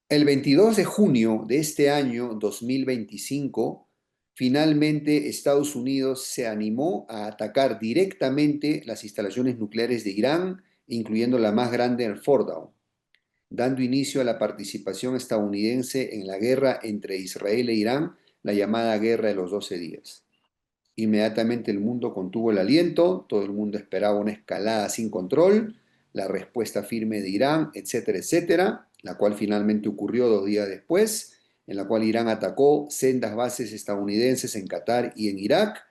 El 22 de junio de este año 2025, finalmente Estados Unidos se animó a atacar directamente las instalaciones nucleares de Irán, incluyendo la más grande en Fordow, dando inicio a la participación estadounidense en la guerra entre Israel e Irán, la llamada Guerra de los 12 días. Inmediatamente el mundo contuvo el aliento, todo el mundo esperaba una escalada sin control, la respuesta firme de Irán, etcétera, etcétera, la cual finalmente ocurrió 2 días después, en la cual Irán atacó sendas bases estadounidenses en Qatar y en Irak.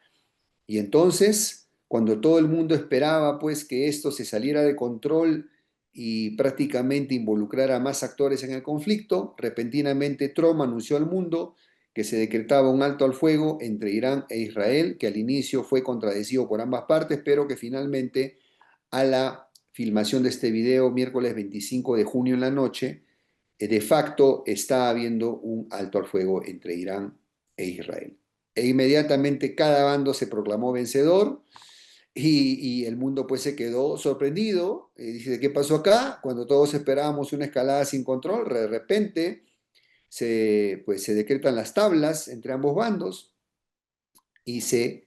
Y entonces, cuando todo el mundo esperaba pues que esto se saliera de control y prácticamente involucrara a más actores en el conflicto, repentinamente Trump anunció al mundo que se decretaba un alto al fuego entre Irán e Israel, que al inicio fue contradecido por ambas partes, pero que finalmente a la filmación de este video, miércoles 25 de junio en la noche, de facto está habiendo un alto al fuego entre Irán e Israel. E inmediatamente cada bando se proclamó vencedor y el mundo pues se quedó sorprendido. Dice, ¿qué pasó acá? Cuando todos esperábamos una escalada sin control, de repente se decretan las tablas entre ambos bandos y se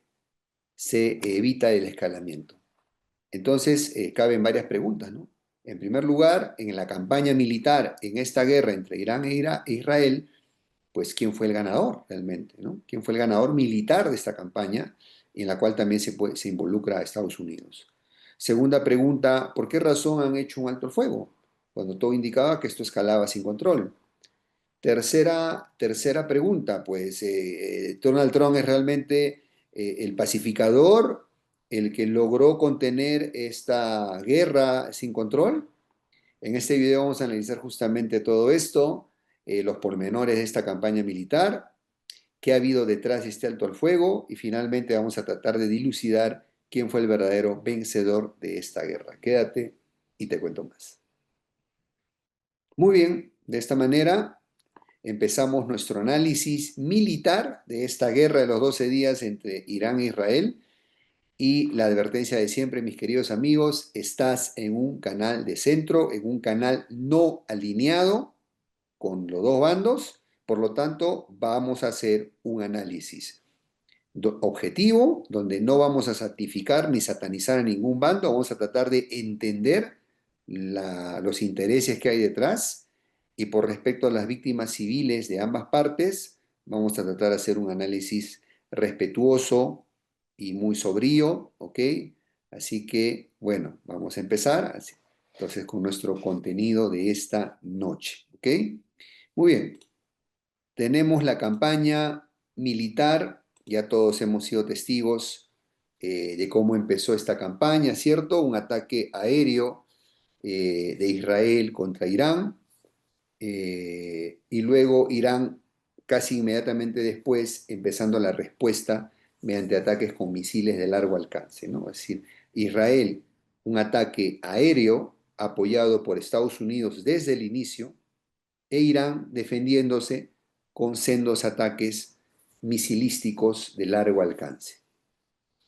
evita el escalamiento. Entonces, caben varias preguntas, ¿no? En primer lugar, en la campaña militar, en esta guerra entre Irán e Israel, pues quién fue el ganador realmente, ¿no? ¿Quién fue el ganador militar de esta campaña en la cual también se involucra a Estados Unidos? Segunda pregunta, ¿por qué razón han hecho un alto el fuego? Cuando todo indicaba que esto escalaba sin control. Tercera pregunta, pues Donald Trump es realmente el pacificador, el que logró contener esta guerra sin control. En este video vamos a analizar justamente todo esto, los pormenores de esta campaña militar, qué ha habido detrás de este alto al fuego y finalmente vamos a tratar de dilucidar quién fue el verdadero vencedor de esta guerra. Quédate y te cuento más. Muy bien, de esta manera empezamos nuestro análisis militar de esta guerra de los 12 días entre Irán e Israel. Y la advertencia de siempre, mis queridos amigos, estás en un canal de centro, en un canal no alineado con los dos bandos, por lo tanto vamos a hacer un análisis objetivo, donde no vamos a santificar ni satanizar a ningún bando, vamos a tratar de entender los intereses que hay detrás y por respecto a las víctimas civiles de ambas partes, vamos a tratar de hacer un análisis respetuoso y muy sobrio, ¿ok? Así que, bueno, vamos a empezar entonces con nuestro contenido de esta noche, ¿ok? Muy bien, tenemos la campaña militar, ya todos hemos sido testigos de cómo empezó esta campaña, ¿cierto? Un ataque aéreo de Israel contra Irán, y luego Irán casi inmediatamente después empezando la respuesta mediante ataques con misiles de largo alcance, ¿no? Es decir, Israel, un ataque aéreo apoyado por Estados Unidos desde el inicio, e Irán defendiéndose con sendos ataques misilísticos de largo alcance.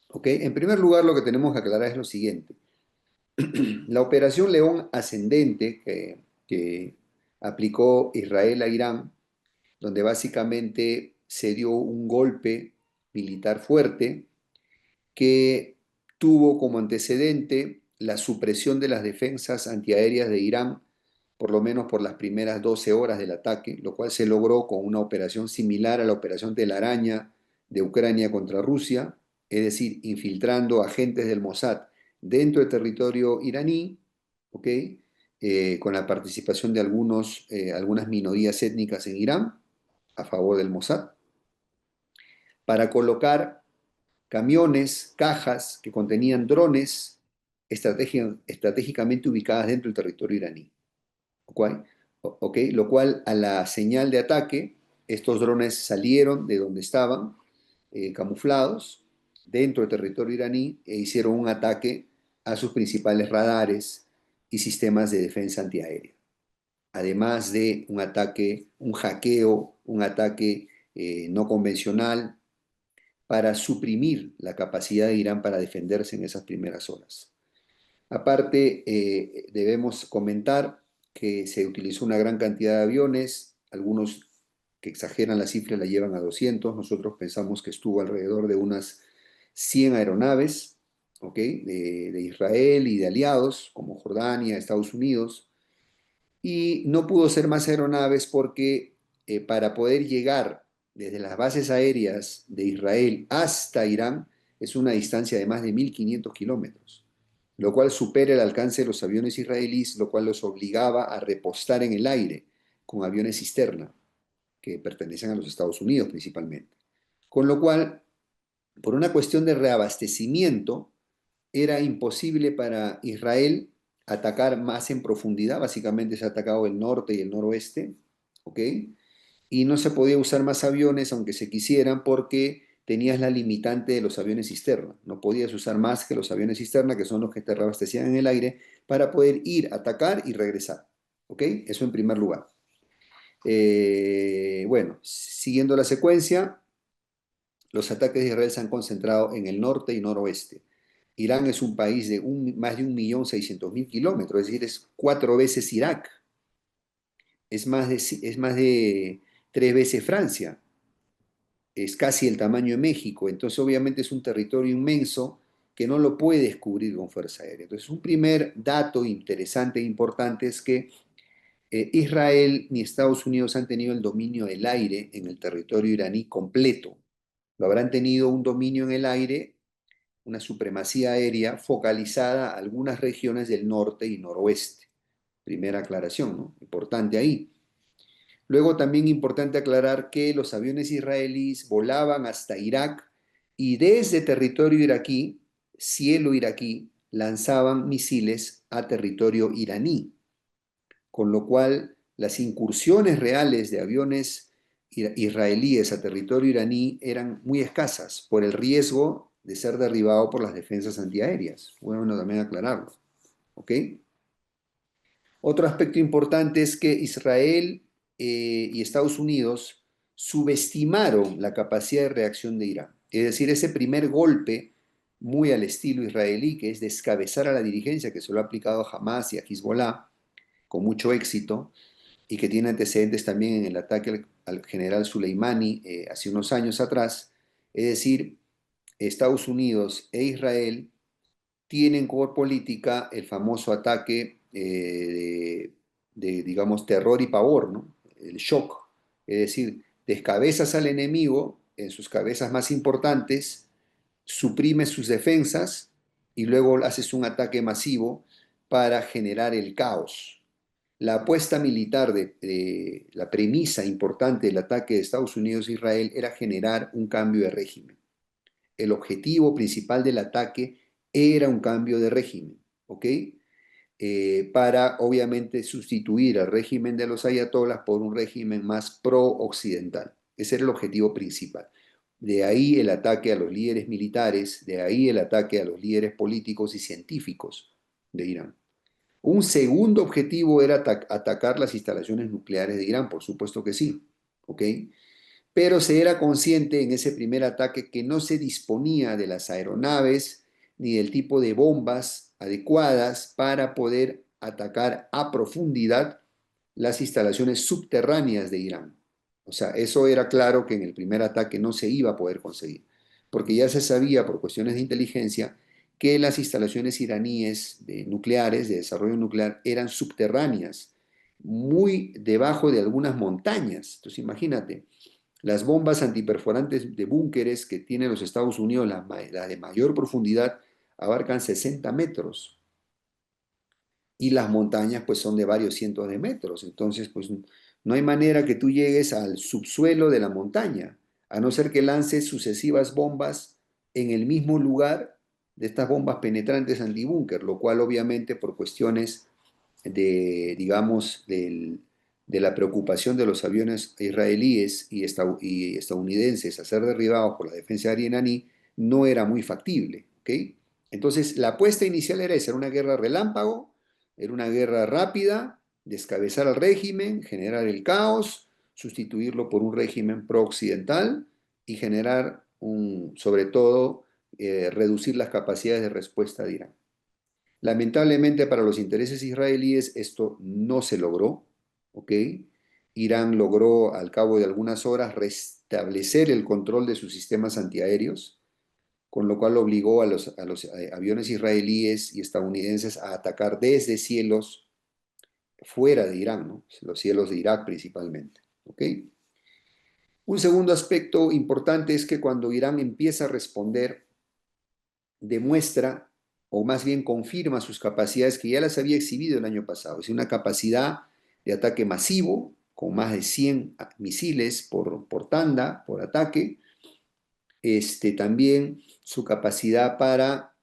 ¿Ok? En primer lugar, lo que tenemos que aclarar es lo siguiente. La operación León Ascendente que aplicó Israel a Irán, donde básicamente se dio un golpe militar fuerte que tuvo como antecedente la supresión de las defensas antiaéreas de Irán, por lo menos por las primeras 12 horas del ataque, lo cual se logró con una operación similar a la operación de la araña de Ucrania contra Rusia, es decir, infiltrando agentes del Mossad dentro del territorio iraní, ¿ok? Con la participación de algunas minorías étnicas en Irán a favor del Mossad, para colocar camiones, cajas que contenían drones estratégicamente ubicadas dentro del territorio iraní. ¿Ok? Lo cual a la señal de ataque, estos drones salieron de donde estaban, camuflados, dentro del territorio iraní e hicieron un ataque a sus principales radares y sistemas de defensa antiaérea. Además de un ataque, un hackeo, un ataque no convencional para suprimir la capacidad de Irán para defenderse en esas primeras horas. Aparte, debemos comentar que se utilizó una gran cantidad de aviones, algunos que exageran la cifra la llevan a 200, nosotros pensamos que estuvo alrededor de unas 100 aeronaves, ¿ok? De Israel y de aliados como Jordania, Estados Unidos, y no pudo ser más aeronaves porque para poder llegar desde las bases aéreas de Israel hasta Irán es una distancia de más de 1.500 kilómetros, lo cual supera el alcance de los aviones israelíes, lo cual los obligaba a repostar en el aire con aviones cisterna que pertenecen a los Estados Unidos principalmente. Con lo cual, por una cuestión de reabastecimiento, era imposible para Israel atacar más en profundidad, básicamente se ha atacado el norte y el noroeste, ¿ok? Y no se podía usar más aviones aunque se quisieran porque tenías la limitante de los aviones cisterna, no podías usar más que los aviones cisterna, que son los que te reabastecían en el aire, para poder ir, atacar y regresar, ¿ok? Eso en primer lugar. Bueno, siguiendo la secuencia, los ataques de Israel se han concentrado en el norte y noroeste. Irán es un país de más de 1.600.000 kilómetros, es decir, es 4 veces Irak, es más de 3 veces Francia, es casi el tamaño de México, entonces obviamente es un territorio inmenso que no lo puedes cubrir con fuerza aérea. Entonces, un primer dato interesante e importante es que Israel ni Estados Unidos han tenido el dominio del aire en el territorio iraní completo. Lo habrán tenido un dominio en el aire, una supremacía aérea focalizada a algunas regiones del norte y noroeste. Primera aclaración, ¿no? Importante ahí. Luego también importante aclarar que los aviones israelíes volaban hasta Irak y desde territorio iraquí, cielo iraquí, lanzaban misiles a territorio iraní, con lo cual las incursiones reales de aviones israelíes a territorio iraní eran muy escasas por el riesgo de ser derribado por las defensas antiaéreas. Bueno, también aclararlo. ¿Ok? Otro aspecto importante es que Israel y Estados Unidos subestimaron la capacidad de reacción de Irán. Es decir, ese primer golpe, muy al estilo israelí, que es descabezar a la dirigencia, que se lo ha aplicado a Hamas y a Hezbollah con mucho éxito, y que tiene antecedentes también en el ataque al general Soleimani hace unos años atrás. Es decir, Estados Unidos e Israel tienen como política el famoso ataque digamos, terror y pavor, ¿no? El shock. Es decir, descabezas al enemigo en sus cabezas más importantes, suprimes sus defensas y luego haces un ataque masivo para generar el caos. La apuesta militar de la premisa importante del ataque de Estados Unidos a Israel era generar un cambio de régimen. El objetivo principal del ataque era un cambio de régimen, ¿ok? Para obviamente sustituir al régimen de los ayatolás por un régimen más pro-occidental. Ese era el objetivo principal. De ahí el ataque a los líderes militares, de ahí el ataque a los líderes políticos y científicos de Irán. Un segundo objetivo era atacar las instalaciones nucleares de Irán, por supuesto que sí, ¿ok? Pero se era consciente en ese primer ataque que no se disponía de las aeronaves ni del tipo de bombas adecuadas para poder atacar a profundidad las instalaciones subterráneas de Irán. O sea, eso era claro que en el primer ataque no se iba a poder conseguir, porque ya se sabía por cuestiones de inteligencia que las instalaciones iraníes nucleares, de desarrollo nuclear, eran subterráneas, muy debajo de algunas montañas. Entonces, imagínate, las bombas antiperforantes de búnkeres que tienen los Estados Unidos, las de mayor profundidad, abarcan 60 metros y las montañas pues son de varios cientos de metros. Entonces pues no hay manera que tú llegues al subsuelo de la montaña, a no ser que lances sucesivas bombas en el mismo lugar de estas bombas penetrantes antibúnker, lo cual obviamente por cuestiones digamos, de la preocupación de los aviones israelíes y estadounidenses a ser derribados por la defensa aérea iraní, no era muy factible, ¿ok? Entonces, la apuesta inicial era esa, era una guerra relámpago, era una guerra rápida, descabezar al régimen, generar el caos, sustituirlo por un régimen pro-occidental y sobre todo, reducir las capacidades de respuesta de Irán. Lamentablemente para los intereses israelíes esto no se logró, ¿ok? Irán logró al cabo de algunas horas restablecer el control de sus sistemas antiaéreos, con lo cual obligó a los aviones israelíes y estadounidenses a atacar desde cielos fuera de Irán, ¿no? Los cielos de Irak principalmente, ¿ok? Un segundo aspecto importante es que cuando Irán empieza a responder, demuestra o más bien confirma sus capacidades que ya las había exhibido el año pasado. Es una capacidad de ataque masivo, con más de 100 misiles por tanda, por ataque. También su capacidad para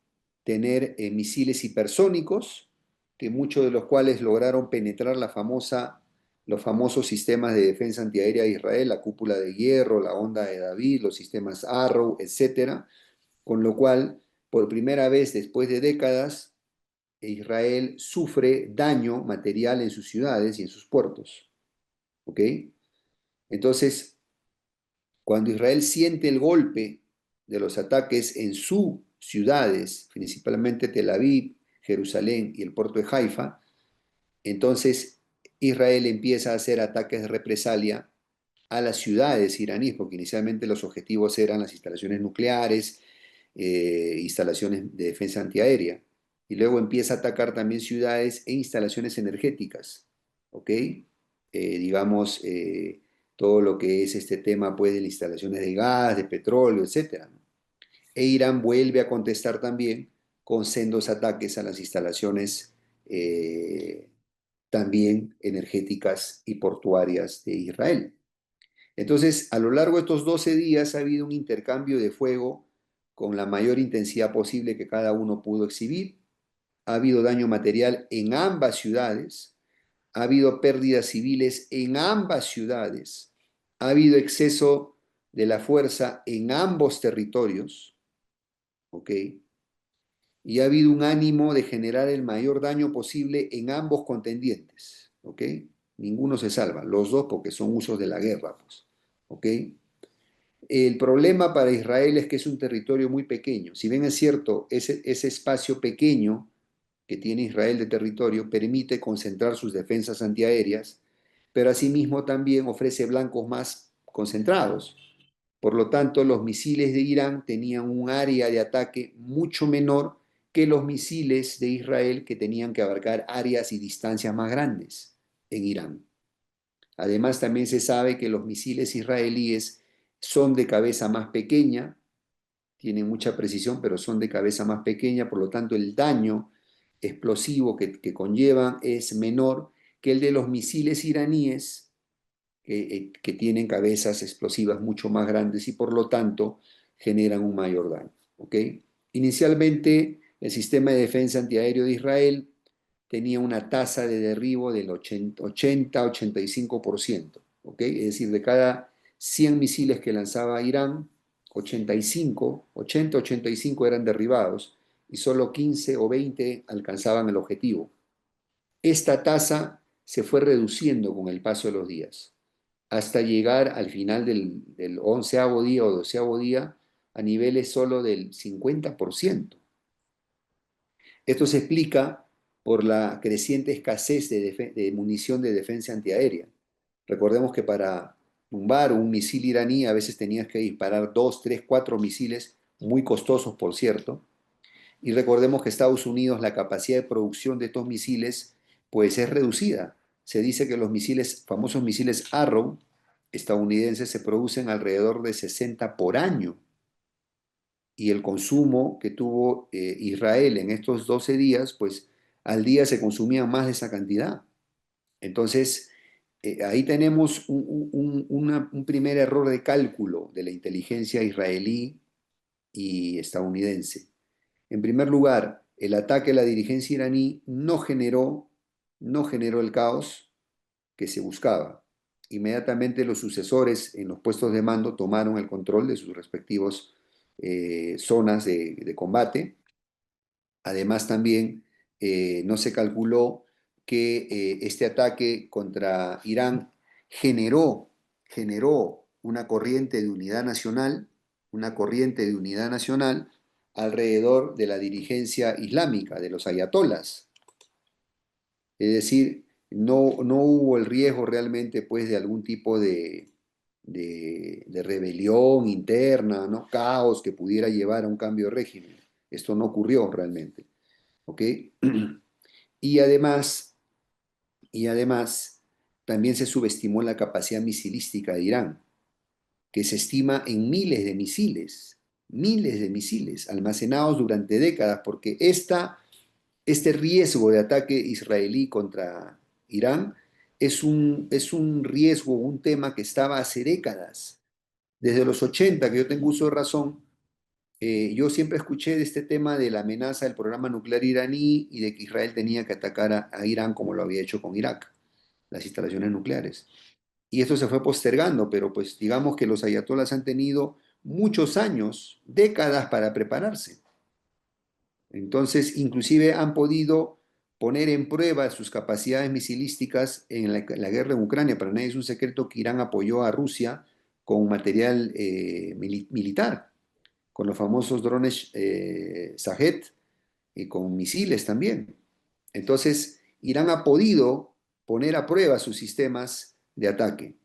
tener misiles hipersónicos, que muchos de los cuales lograron penetrar los famosos sistemas de defensa antiaérea de Israel, la cúpula de hierro, la onda de David, los sistemas Arrow, etcétera, con lo cual, por primera vez después de décadas, Israel sufre daño material en sus ciudades y en sus puertos. ¿Ok? Entonces, cuando Israel siente el golpe de los ataques en sus ciudades, principalmente Tel Aviv, Jerusalén y el puerto de Haifa, entonces Israel empieza a hacer ataques de represalia a las ciudades iraníes, porque inicialmente los objetivos eran las instalaciones nucleares, instalaciones de defensa antiaérea, y luego empieza a atacar también ciudades e instalaciones energéticas, ¿ok? Digamos, todo lo que es este tema, pues, de las instalaciones de gas, de petróleo, etcétera, ¿no? E Irán vuelve a contestar también con sendos ataques a las instalaciones también energéticas y portuarias de Israel. Entonces, a lo largo de estos 12 días ha habido un intercambio de fuego con la mayor intensidad posible que cada uno pudo exhibir. Ha habido daño material en ambas ciudades, ha habido pérdidas civiles en ambas ciudades, ha habido exceso de la fuerza en ambos territorios, ¿ok? Y ha habido un ánimo de generar el mayor daño posible en ambos contendientes, ¿ok? Ninguno se salva, los dos porque son usos de la guerra, pues, ¿ok? El problema para Israel es que es un territorio muy pequeño. Si bien es cierto, ese espacio pequeño que tiene Israel de territorio permite concentrar sus defensas antiaéreas, pero asimismo también ofrece blancos más concentrados. Por lo tanto, los misiles de Irán tenían un área de ataque mucho menor que los misiles de Israel, que tenían que abarcar áreas y distancias más grandes en Irán. Además, también se sabe que los misiles israelíes son de cabeza más pequeña, tienen mucha precisión, pero son de cabeza más pequeña, por lo tanto el daño explosivo que conllevan es menor que el de los misiles iraníes, que tienen cabezas explosivas mucho más grandes y por lo tanto generan un mayor daño. ¿Ok? Inicialmente, el sistema de defensa antiaéreo de Israel tenía una tasa de derribo del 80-85%, ¿ok? Es decir, de cada 100 misiles que lanzaba Irán, 85, 80-85 eran derribados y solo 15 o 20 alcanzaban el objetivo. Esta tasa se fue reduciendo con el paso de los días, hasta llegar al final del 11º día o 12º día a niveles solo del 50%. Esto se explica por la creciente escasez de munición de defensa antiaérea. Recordemos que para tumbar un misil iraní a veces tenías que disparar 2, 3, 4 misiles, muy costosos por cierto, y recordemos que Estados Unidos, la capacidad de producción de estos misiles pues es reducida. Se dice que los misiles, famosos misiles Arrow estadounidenses, se producen alrededor de 60 por año, y el consumo que tuvo Israel en estos 12 días, pues al día se consumía más de esa cantidad. Entonces, ahí tenemos un primer error de cálculo de la inteligencia israelí y estadounidense. En primer lugar, el ataque a la dirigencia iraní no generó el caos que se buscaba. Inmediatamente los sucesores en los puestos de mando tomaron el control de sus respectivos zonas de combate. Además, también no se calculó que este ataque contra Irán generó una corriente de unidad nacional, alrededor de la dirigencia islámica, de los ayatolas. Es decir, no hubo el riesgo realmente pues, de algún tipo de rebelión interna, ¿no? Caos que pudiera llevar a un cambio de régimen. Esto no ocurrió realmente. ¿Ok? Y además, y además, también se subestimó la capacidad misilística de Irán, que se estima en miles de misiles almacenados durante décadas, porque este riesgo de ataque israelí contra Irán es un riesgo, un tema que estaba hace décadas. Desde los 80 que yo tengo uso de razón, yo siempre escuché de este tema de la amenaza del programa nuclear iraní y de que Israel tenía que atacar a Irán como lo había hecho con Irak, las instalaciones nucleares. Y esto se fue postergando, pero pues digamos que los ayatolas han tenido muchos años, décadas para prepararse. Entonces, inclusive han podido poner en prueba sus capacidades misilísticas en la guerra en Ucrania. Para nadie es un secreto que Irán apoyó a Rusia con material militar, con los famosos drones Shahed y con misiles también. Entonces, Irán ha podido poner a prueba sus sistemas de ataque.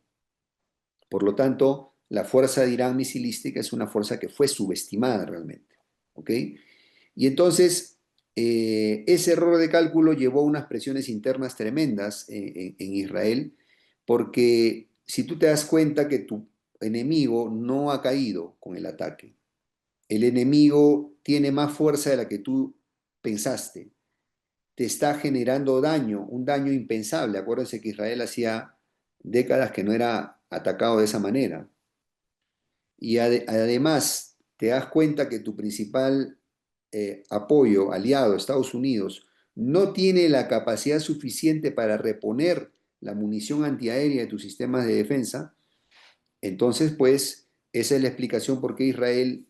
Por lo tanto, la fuerza de Irán misilística es una fuerza que fue subestimada realmente. ¿Ok? Y entonces, ese error de cálculo llevó a unas presiones internas tremendas en Israel, porque si tú te das cuenta que tu enemigo no ha caído con el ataque, el enemigo tiene más fuerza de la que tú pensaste, te está generando daño, un daño impensable. Acuérdense que Israel hacía décadas que no era atacado de esa manera. Y además te das cuenta que tu principal apoyo, aliado, Estados Unidos, no tiene la capacidad suficiente para reponer la munición antiaérea de tus sistemas de defensa, entonces pues esa es la explicación por qué Israel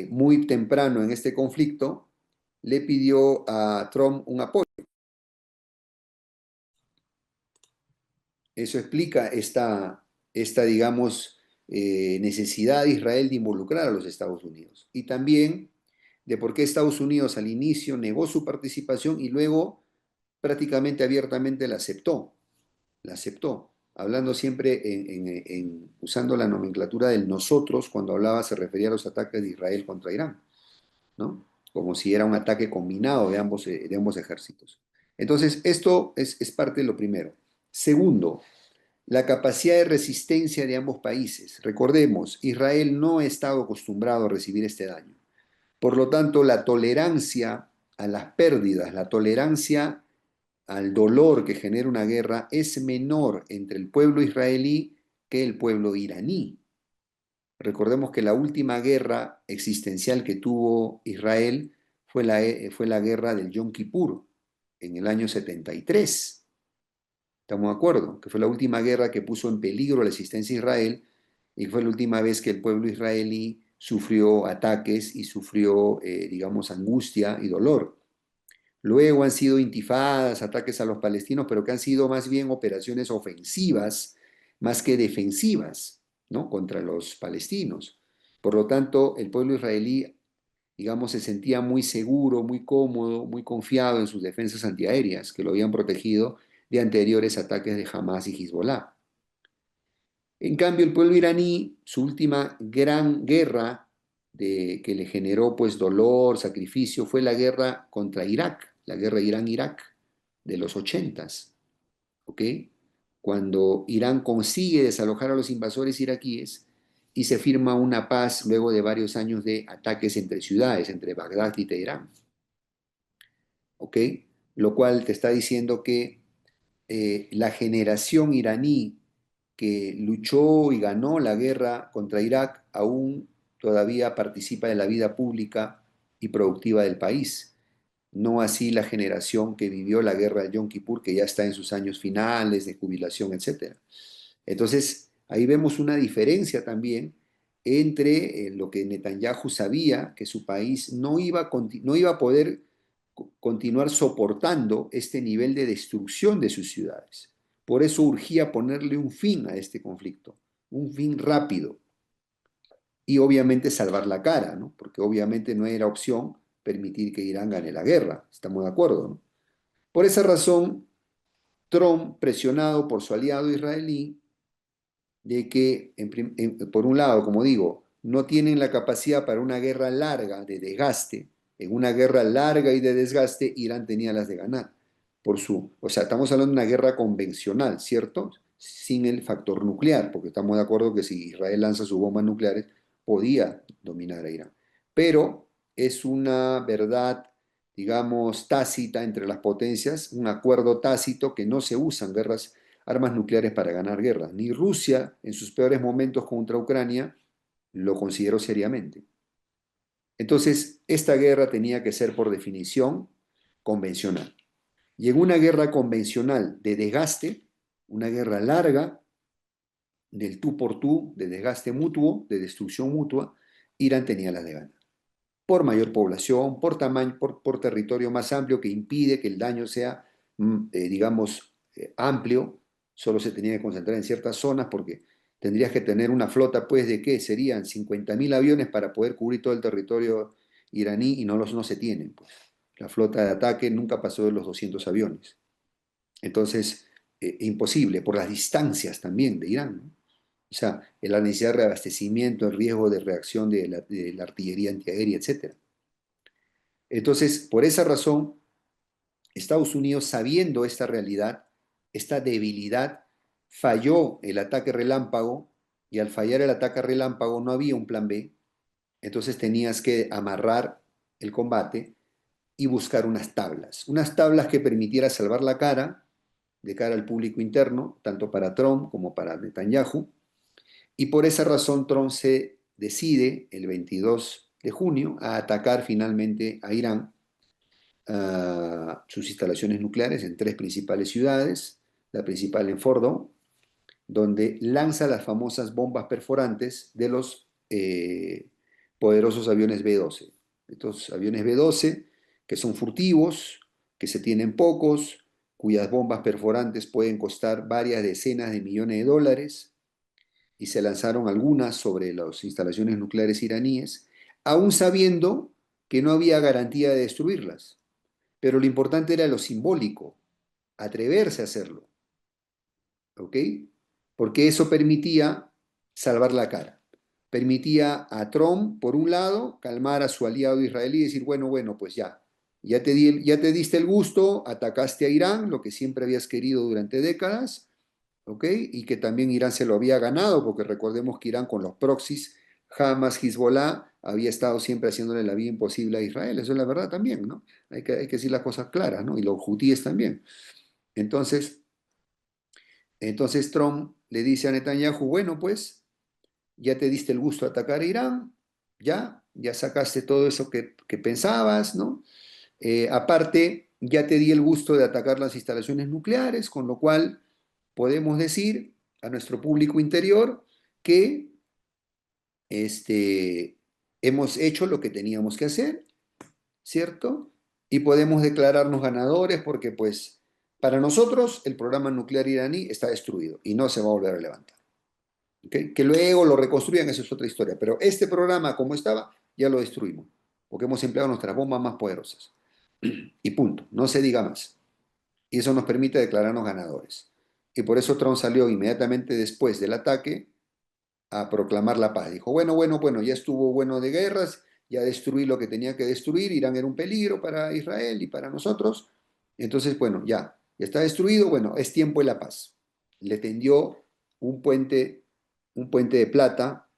muy temprano en este conflicto le pidió a Trump un apoyo. Eso explica esta digamos, necesidad de Israel de involucrar a los Estados Unidos. Y también de por qué Estados Unidos al inicio negó su participación y luego prácticamente abiertamente la aceptó, hablando siempre usando la nomenclatura del nosotros, cuando hablaba se refería a los ataques de Israel contra Irán, ¿no? Como si era un ataque combinado de ambos ejércitos. Entonces, esto es parte de lo primero. Segundo, la capacidad de resistencia de ambos países. Recordemos, Israel no ha estado acostumbrado a recibir este daño. Por lo tanto, la tolerancia a las pérdidas, la tolerancia al dolor que genera una guerra es menor entre el pueblo israelí que el pueblo iraní. Recordemos que la última guerra existencial que tuvo Israel fue la guerra del Yom Kippur en el año 73. ¿Estamos de acuerdo? Que fue la última guerra que puso en peligro la existencia de Israel y fue la última vez que el pueblo israelí sufrió ataques y sufrió, digamos, angustia y dolor. Luego han sido intifadas, ataques a los palestinos, pero que han sido más bien operaciones ofensivas más que defensivas, ¿no? Contra los palestinos. Por lo tanto, el pueblo israelí, digamos, se sentía muy seguro, muy cómodo, muy confiado en sus defensas antiaéreas, que lo habían protegido de anteriores ataques de Hamas y Hezbollah. En cambio, el pueblo iraní, su última gran guerra que le generó pues dolor, sacrificio, fue la guerra contra Irak, la guerra Irán-Irak de los 80s, ¿ok? Cuando Irán consigue desalojar a los invasores iraquíes y se firma una paz luego de varios años de ataques entre ciudades, entre Bagdad y Teherán, ¿ok? Lo cual te está diciendo que la generación iraní que luchó y ganó la guerra contra Irak aún todavía participa de la vida pública y productiva del país. No así la generación que vivió la guerra de Yom Kippur, que ya está en sus años finales de jubilación, etc. Entonces, ahí vemos una diferencia también entre lo que Netanyahu sabía, que su país no iba a poder continuar soportando este nivel de destrucción de sus ciudades. Por eso urgía ponerle un fin a este conflicto, un fin rápido. y obviamente salvar la cara, ¿no? Porque obviamente no era opción permitir que Irán gane la guerra, estamos de acuerdo, ¿no? Por esa razón, Trump, presionado por su aliado israelí, de que, por un lado, como digo, no tienen la capacidad para una guerra larga de desgaste. En una guerra larga y de desgaste, Irán tenía las de ganar. O sea, estamos hablando de una guerra convencional, ¿cierto? Sin el factor nuclear, porque estamos de acuerdo que si Israel lanza sus bombas nucleares, podía dominar a Irán. Pero es una verdad, digamos, tácita entre las potencias, un acuerdo tácito que no se usa en guerras armas nucleares para ganar guerras. Ni Rusia, en sus peores momentos contra Ucrania, lo consideró seriamente. Entonces, esta guerra tenía que ser, por definición, convencional. Y en una guerra convencional de desgaste, una guerra larga, del tú por tú, de desgaste mutuo, de destrucción mutua, Irán tenía la de ganar. Por mayor población, por tamaño, por territorio más amplio que impide que el daño sea, digamos, amplio. Solo se tenía que concentrar en ciertas zonas porque tendrías que tener una flota, pues, ¿de qué? Serían 50.000 aviones para poder cubrir todo el territorio iraní y no se tienen, pues. La flota de ataque nunca pasó de los 200 aviones. Entonces, imposible, por las distancias también de Irán, ¿no? O sea, la necesidad de reabastecimiento, el riesgo de reacción de la artillería antiaérea, etcétera. Entonces, por esa razón, Estados Unidos, sabiendo esta realidad, esta debilidad, falló el ataque relámpago y al fallar el ataque relámpago no había un plan B, entonces tenías que amarrar el combate y buscar unas tablas que permitiera salvar la cara de cara al público interno, tanto para Trump como para Netanyahu, y por esa razón Trump se decide el 22 de junio a atacar finalmente a Irán, sus instalaciones nucleares en tres principales ciudades, la principal en Fordo, donde lanza las famosas bombas perforantes de los poderosos aviones B-12. Estos aviones B-12, que son furtivos, que se tienen pocos, cuyas bombas perforantes pueden costar varias decenas de millones de dólares, y se lanzaron algunas sobre las instalaciones nucleares iraníes, aún sabiendo que no había garantía de destruirlas. Pero lo importante era lo simbólico, atreverse a hacerlo, ¿ok? Porque eso permitía salvar la cara. Permitía a Trump, por un lado, calmar a su aliado israelí y decir, bueno, pues ya te diste el gusto, atacaste a Irán, lo que siempre habías querido durante décadas, ¿ok? Y que también Irán se lo había ganado, porque recordemos que Irán con los proxies, Hamas, Hezbollah, había estado siempre haciéndole la vida imposible a Israel. Eso es la verdad también, ¿no? Hay que decir las cosas claras, ¿no? Y los hutíes también. Entonces, entonces Trump le dice a Netanyahu, bueno, pues ya te diste el gusto de atacar a Irán, ya sacaste todo eso que pensabas, ¿no? Aparte, ya te di el gusto de atacar las instalaciones nucleares, con lo cual podemos decir a nuestro público interior que hemos hecho lo que teníamos que hacer, ¿cierto? Y podemos declararnos ganadores porque, pues, para nosotros el programa nuclear iraní está destruido y no se va a volver a levantar. ¿Okay? Que luego lo reconstruyan, eso es otra historia, pero este programa como estaba, ya lo destruimos, porque hemos empleado nuestras bombas más poderosas. Y punto, no se diga más. Y eso nos permite declararnos ganadores. Y por eso Trump salió inmediatamente después del ataque a proclamar la paz. Dijo, bueno, ya estuvo bueno de guerras, ya destruí lo que tenía que destruir, Irán era un peligro para Israel y para nosotros. Entonces, bueno, ya está destruido, bueno, es tiempo de la paz. Le tendió un puente, un puente de plata,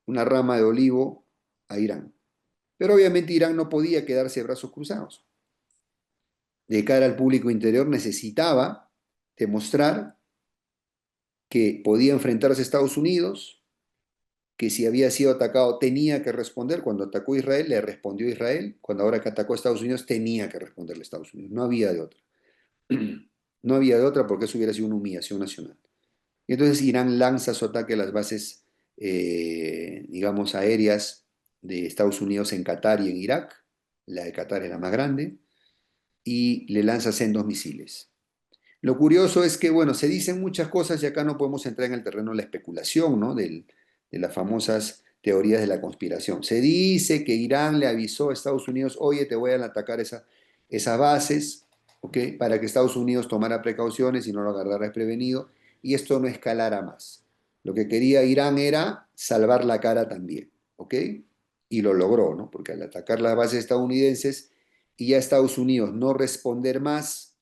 una rama de olivo a Irán. Pero obviamente Irán no podía quedarse de brazos cruzados. De cara al público interior necesitaba demostrar que podía enfrentarse a Estados Unidos, que si había sido atacado tenía que responder. Cuando atacó a Israel, le respondió a Israel. Cuando ahora que atacó a Estados Unidos, tenía que responderle a Estados Unidos. No había de otra. No había de otra porque eso hubiera sido una humillación nacional. Y entonces Irán lanza su ataque a las bases, digamos, aéreas de Estados Unidos en Qatar y en Irak. La de Qatar es la más grande. Y le lanza sendos misiles. Lo curioso es que, bueno, se dicen muchas cosas y acá no podemos entrar en el terreno de la especulación, ¿no? De las famosas teorías de la conspiración. Se dice que Irán le avisó a Estados Unidos, oye, te voy a atacar esas bases, ¿ok? Para que Estados Unidos tomara precauciones y no lo agarrara desprevenido y esto no escalara más. Lo que quería Irán era salvar la cara también, ¿ok? Y lo logró, ¿no? Porque al atacar las bases estadounidenses y ya Estados Unidos no responder más,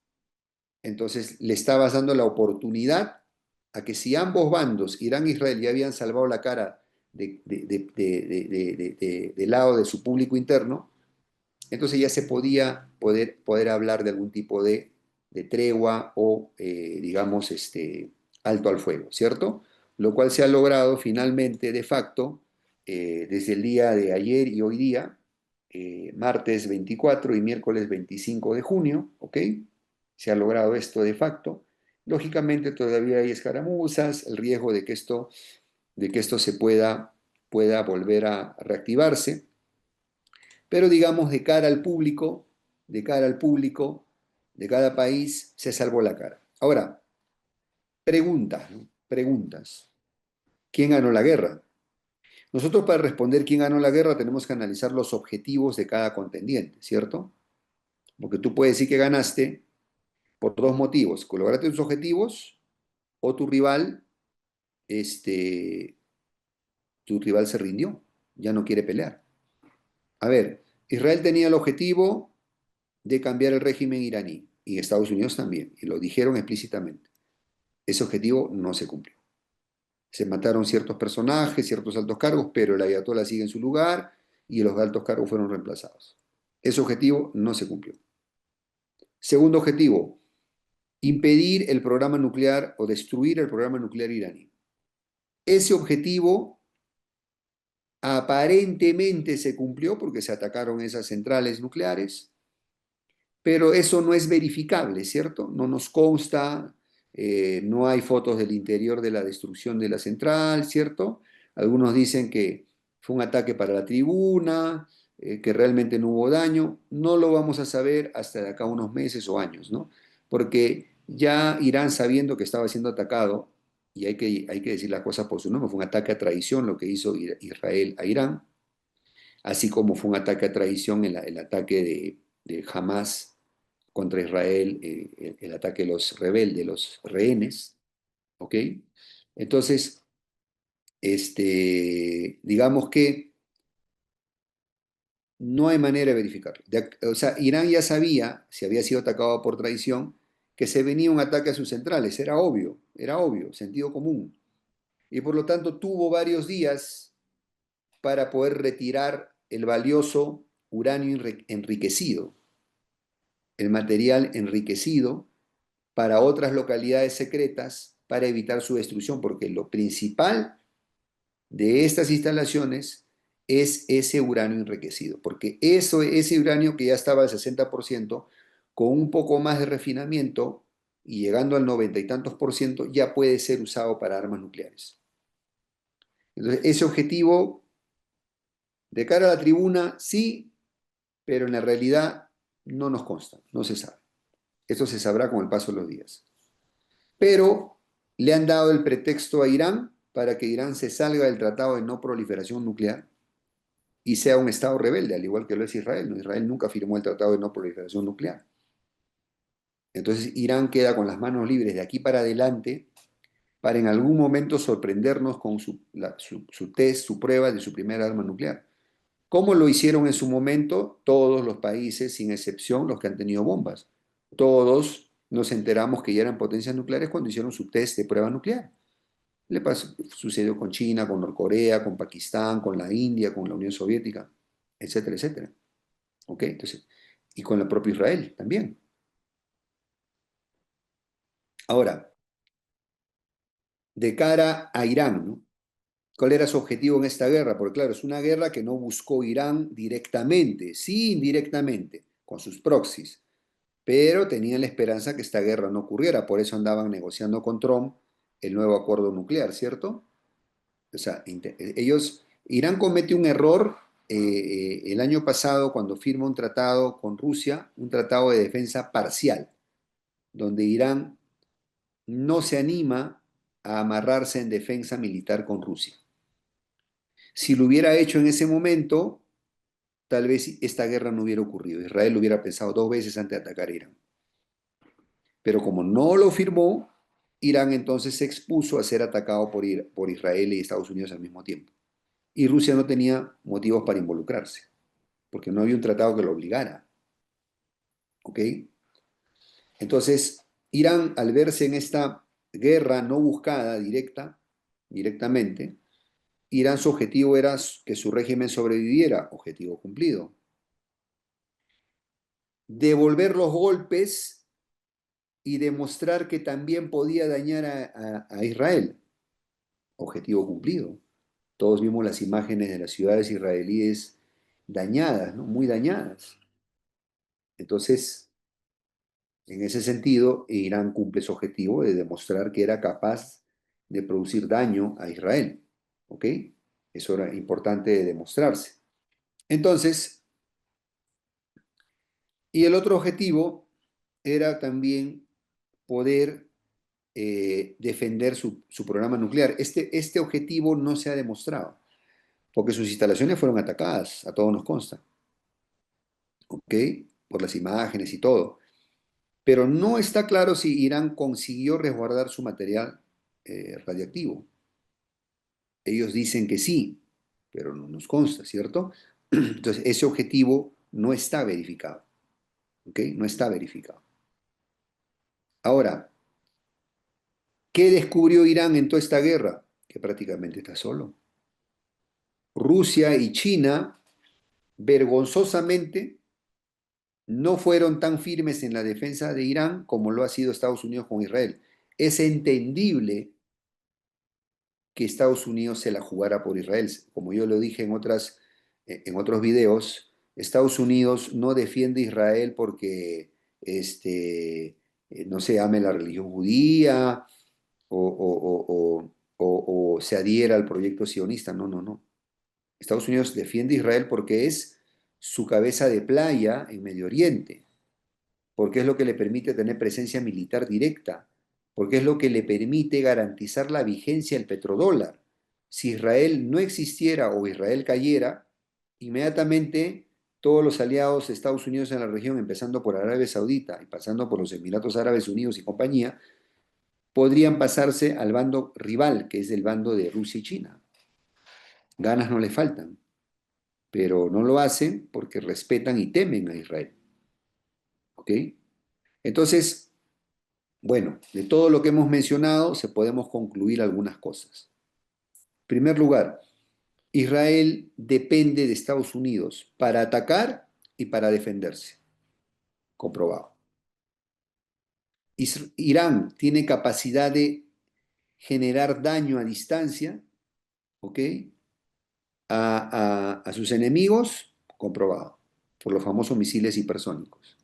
entonces le estabas dando la oportunidad a que si ambos bandos, Irán e Israel, ya habían salvado la cara del lado de su público interno, entonces ya se podía poder hablar de algún tipo de tregua o, digamos, alto al fuego, ¿cierto? Lo cual se ha logrado finalmente, de facto, desde el día de ayer y hoy día, martes 24 y miércoles 25 de junio, ¿ok? Se ha logrado esto de facto. Lógicamente todavía hay escaramuzas, el riesgo de que esto pueda volver a reactivarse, pero digamos de cara al público, de cara al público de cada país, se salvó la cara. Ahora, preguntas, ¿no? Preguntas. ¿Quién ganó la guerra? Nosotros para responder quién ganó la guerra tenemos que analizar los objetivos de cada contendiente, ¿cierto? Porque tú puedes decir que ganaste por dos motivos, que lograste tus objetivos o este, tu rival se rindió, ya no quiere pelear. A ver, Israel tenía el objetivo de cambiar el régimen iraní y Estados Unidos también, y lo dijeron explícitamente. Ese objetivo no se cumplió. Se mataron ciertos personajes, ciertos altos cargos, pero el ayatollah sigue en su lugar y los altos cargos fueron reemplazados. Ese objetivo no se cumplió. Segundo objetivo, impedir el programa nuclear o destruir el programa nuclear iraní. Ese objetivo aparentemente se cumplió porque se atacaron esas centrales nucleares, pero eso no es verificable, ¿cierto? No nos consta, no hay fotos del interior de la destrucción de la central, ¿cierto? Algunos dicen que fue un ataque para la tribuna, que realmente no hubo daño. No lo vamos a saber hasta de acá unos meses o años, ¿no? Porque ya Irán, sabiendo que estaba siendo atacado, y hay que decir las cosas por su nombre, fue un ataque a traición lo que hizo Israel a Irán, así como fue un ataque a traición el ataque de Hamas contra Israel, el ataque de los rebeldes, los rehenes, ¿ok? Entonces, digamos que no hay manera de verificarlo. O sea, Irán ya sabía, si había sido atacado por traición, que se venía un ataque a sus centrales, era obvio, sentido común. Y por lo tanto tuvo varios días para poder retirar el valioso uranio enriquecido, el material enriquecido para otras localidades secretas para evitar su destrucción, porque lo principal de estas instalaciones es ese uranio enriquecido, porque ese uranio que ya estaba al 60%, con un poco más de refinamiento y llegando al 90 y tantos por ciento, ya puede ser usado para armas nucleares. Entonces, ese objetivo de cara a la tribuna, sí, pero en la realidad no nos consta, no se sabe. Esto se sabrá con el paso de los días. Pero le han dado el pretexto a Irán para que Irán se salga del Tratado de No Proliferación Nuclear y sea un Estado rebelde, al igual que lo es Israel, ¿no? Israel nunca firmó el Tratado de No Proliferación Nuclear. Entonces Irán queda con las manos libres de aquí para adelante para en algún momento sorprendernos con su test, su prueba de su primera arma nuclear. ¿Cómo lo hicieron en su momento todos los países, sin excepción, los que han tenido bombas? Todos nos enteramos que ya eran potencias nucleares cuando hicieron su test de prueba nuclear. Sucedió con China, con Norcorea, con Pakistán, con la India, con la Unión Soviética, etcétera, etcétera. ¿Ok? Entonces, y con la propia Israel también. Ahora, de cara a Irán, ¿no? ¿Cuál era su objetivo en esta guerra? Porque claro, es una guerra que no buscó Irán directamente, sí indirectamente, con sus proxies, pero tenían la esperanza que esta guerra no ocurriera, por eso andaban negociando con Trump el nuevo acuerdo nuclear, ¿cierto? O sea, Irán comete un error el año pasado cuando firma un tratado con Rusia, un tratado de defensa parcial, donde Irán no se anima a amarrarse en defensa militar con Rusia. Si lo hubiera hecho en ese momento, tal vez esta guerra no hubiera ocurrido. Israel lo hubiera pensado dos veces antes de atacar a Irán. Pero como no lo firmó, Irán entonces se expuso a ser atacado por Israel y Estados Unidos al mismo tiempo. Y Rusia no tenía motivos para involucrarse, porque no había un tratado que lo obligara. ¿Ok? Entonces, Irán, al verse en esta guerra no buscada directamente, Irán su objetivo era que su régimen sobreviviera, objetivo cumplido. Devolver los golpes y demostrar que también podía dañar a Israel, objetivo cumplido. Todos vimos las imágenes de las ciudades israelíes dañadas, ¿no? Muy dañadas. Entonces, en ese sentido, Irán cumple su objetivo de demostrar que era capaz de producir daño a Israel. ¿Ok? Eso era importante de demostrarse. Entonces, y el otro objetivo era también poder defender su programa nuclear. Este objetivo no se ha demostrado, porque sus instalaciones fueron atacadas, a todos nos consta, ¿ok? Por las imágenes y todo. Pero no está claro si Irán consiguió resguardar su material radiactivo. Ellos dicen que sí, pero no nos consta, ¿cierto? Entonces, ese objetivo no está verificado, ¿ok? No está verificado. Ahora, ¿qué descubrió Irán en toda esta guerra? Que prácticamente está solo. Rusia y China, vergonzosamente, no fueron tan firmes en la defensa de Irán como lo ha sido Estados Unidos con Israel. Es entendible que Estados Unidos se la jugara por Israel. Como yo lo dije en otros videos, Estados Unidos no defiende a Israel porque, no se ame la religión judía o se adhiera al proyecto sionista. No, no, no. Estados Unidos defiende a Israel porque es su cabeza de playa en Medio Oriente, porque es lo que le permite tener presencia militar directa, porque es lo que le permite garantizar la vigencia del petrodólar. Si Israel no existiera o Israel cayera, inmediatamente todos los aliados de Estados Unidos en la región, empezando por Arabia Saudita y pasando por los Emiratos Árabes Unidos y compañía, podrían pasarse al bando rival, que es el bando de Rusia y China. Ganas no le faltan, pero no lo hacen porque respetan y temen a Israel. ¿Ok? Entonces, bueno, de todo lo que hemos mencionado, se podemos concluir algunas cosas. En primer lugar, Israel depende de Estados Unidos para atacar y para defenderse. Comprobado. Irán tiene capacidad de generar daño a distancia, ¿ok? A sus enemigos, comprobado, por los famosos misiles hipersónicos.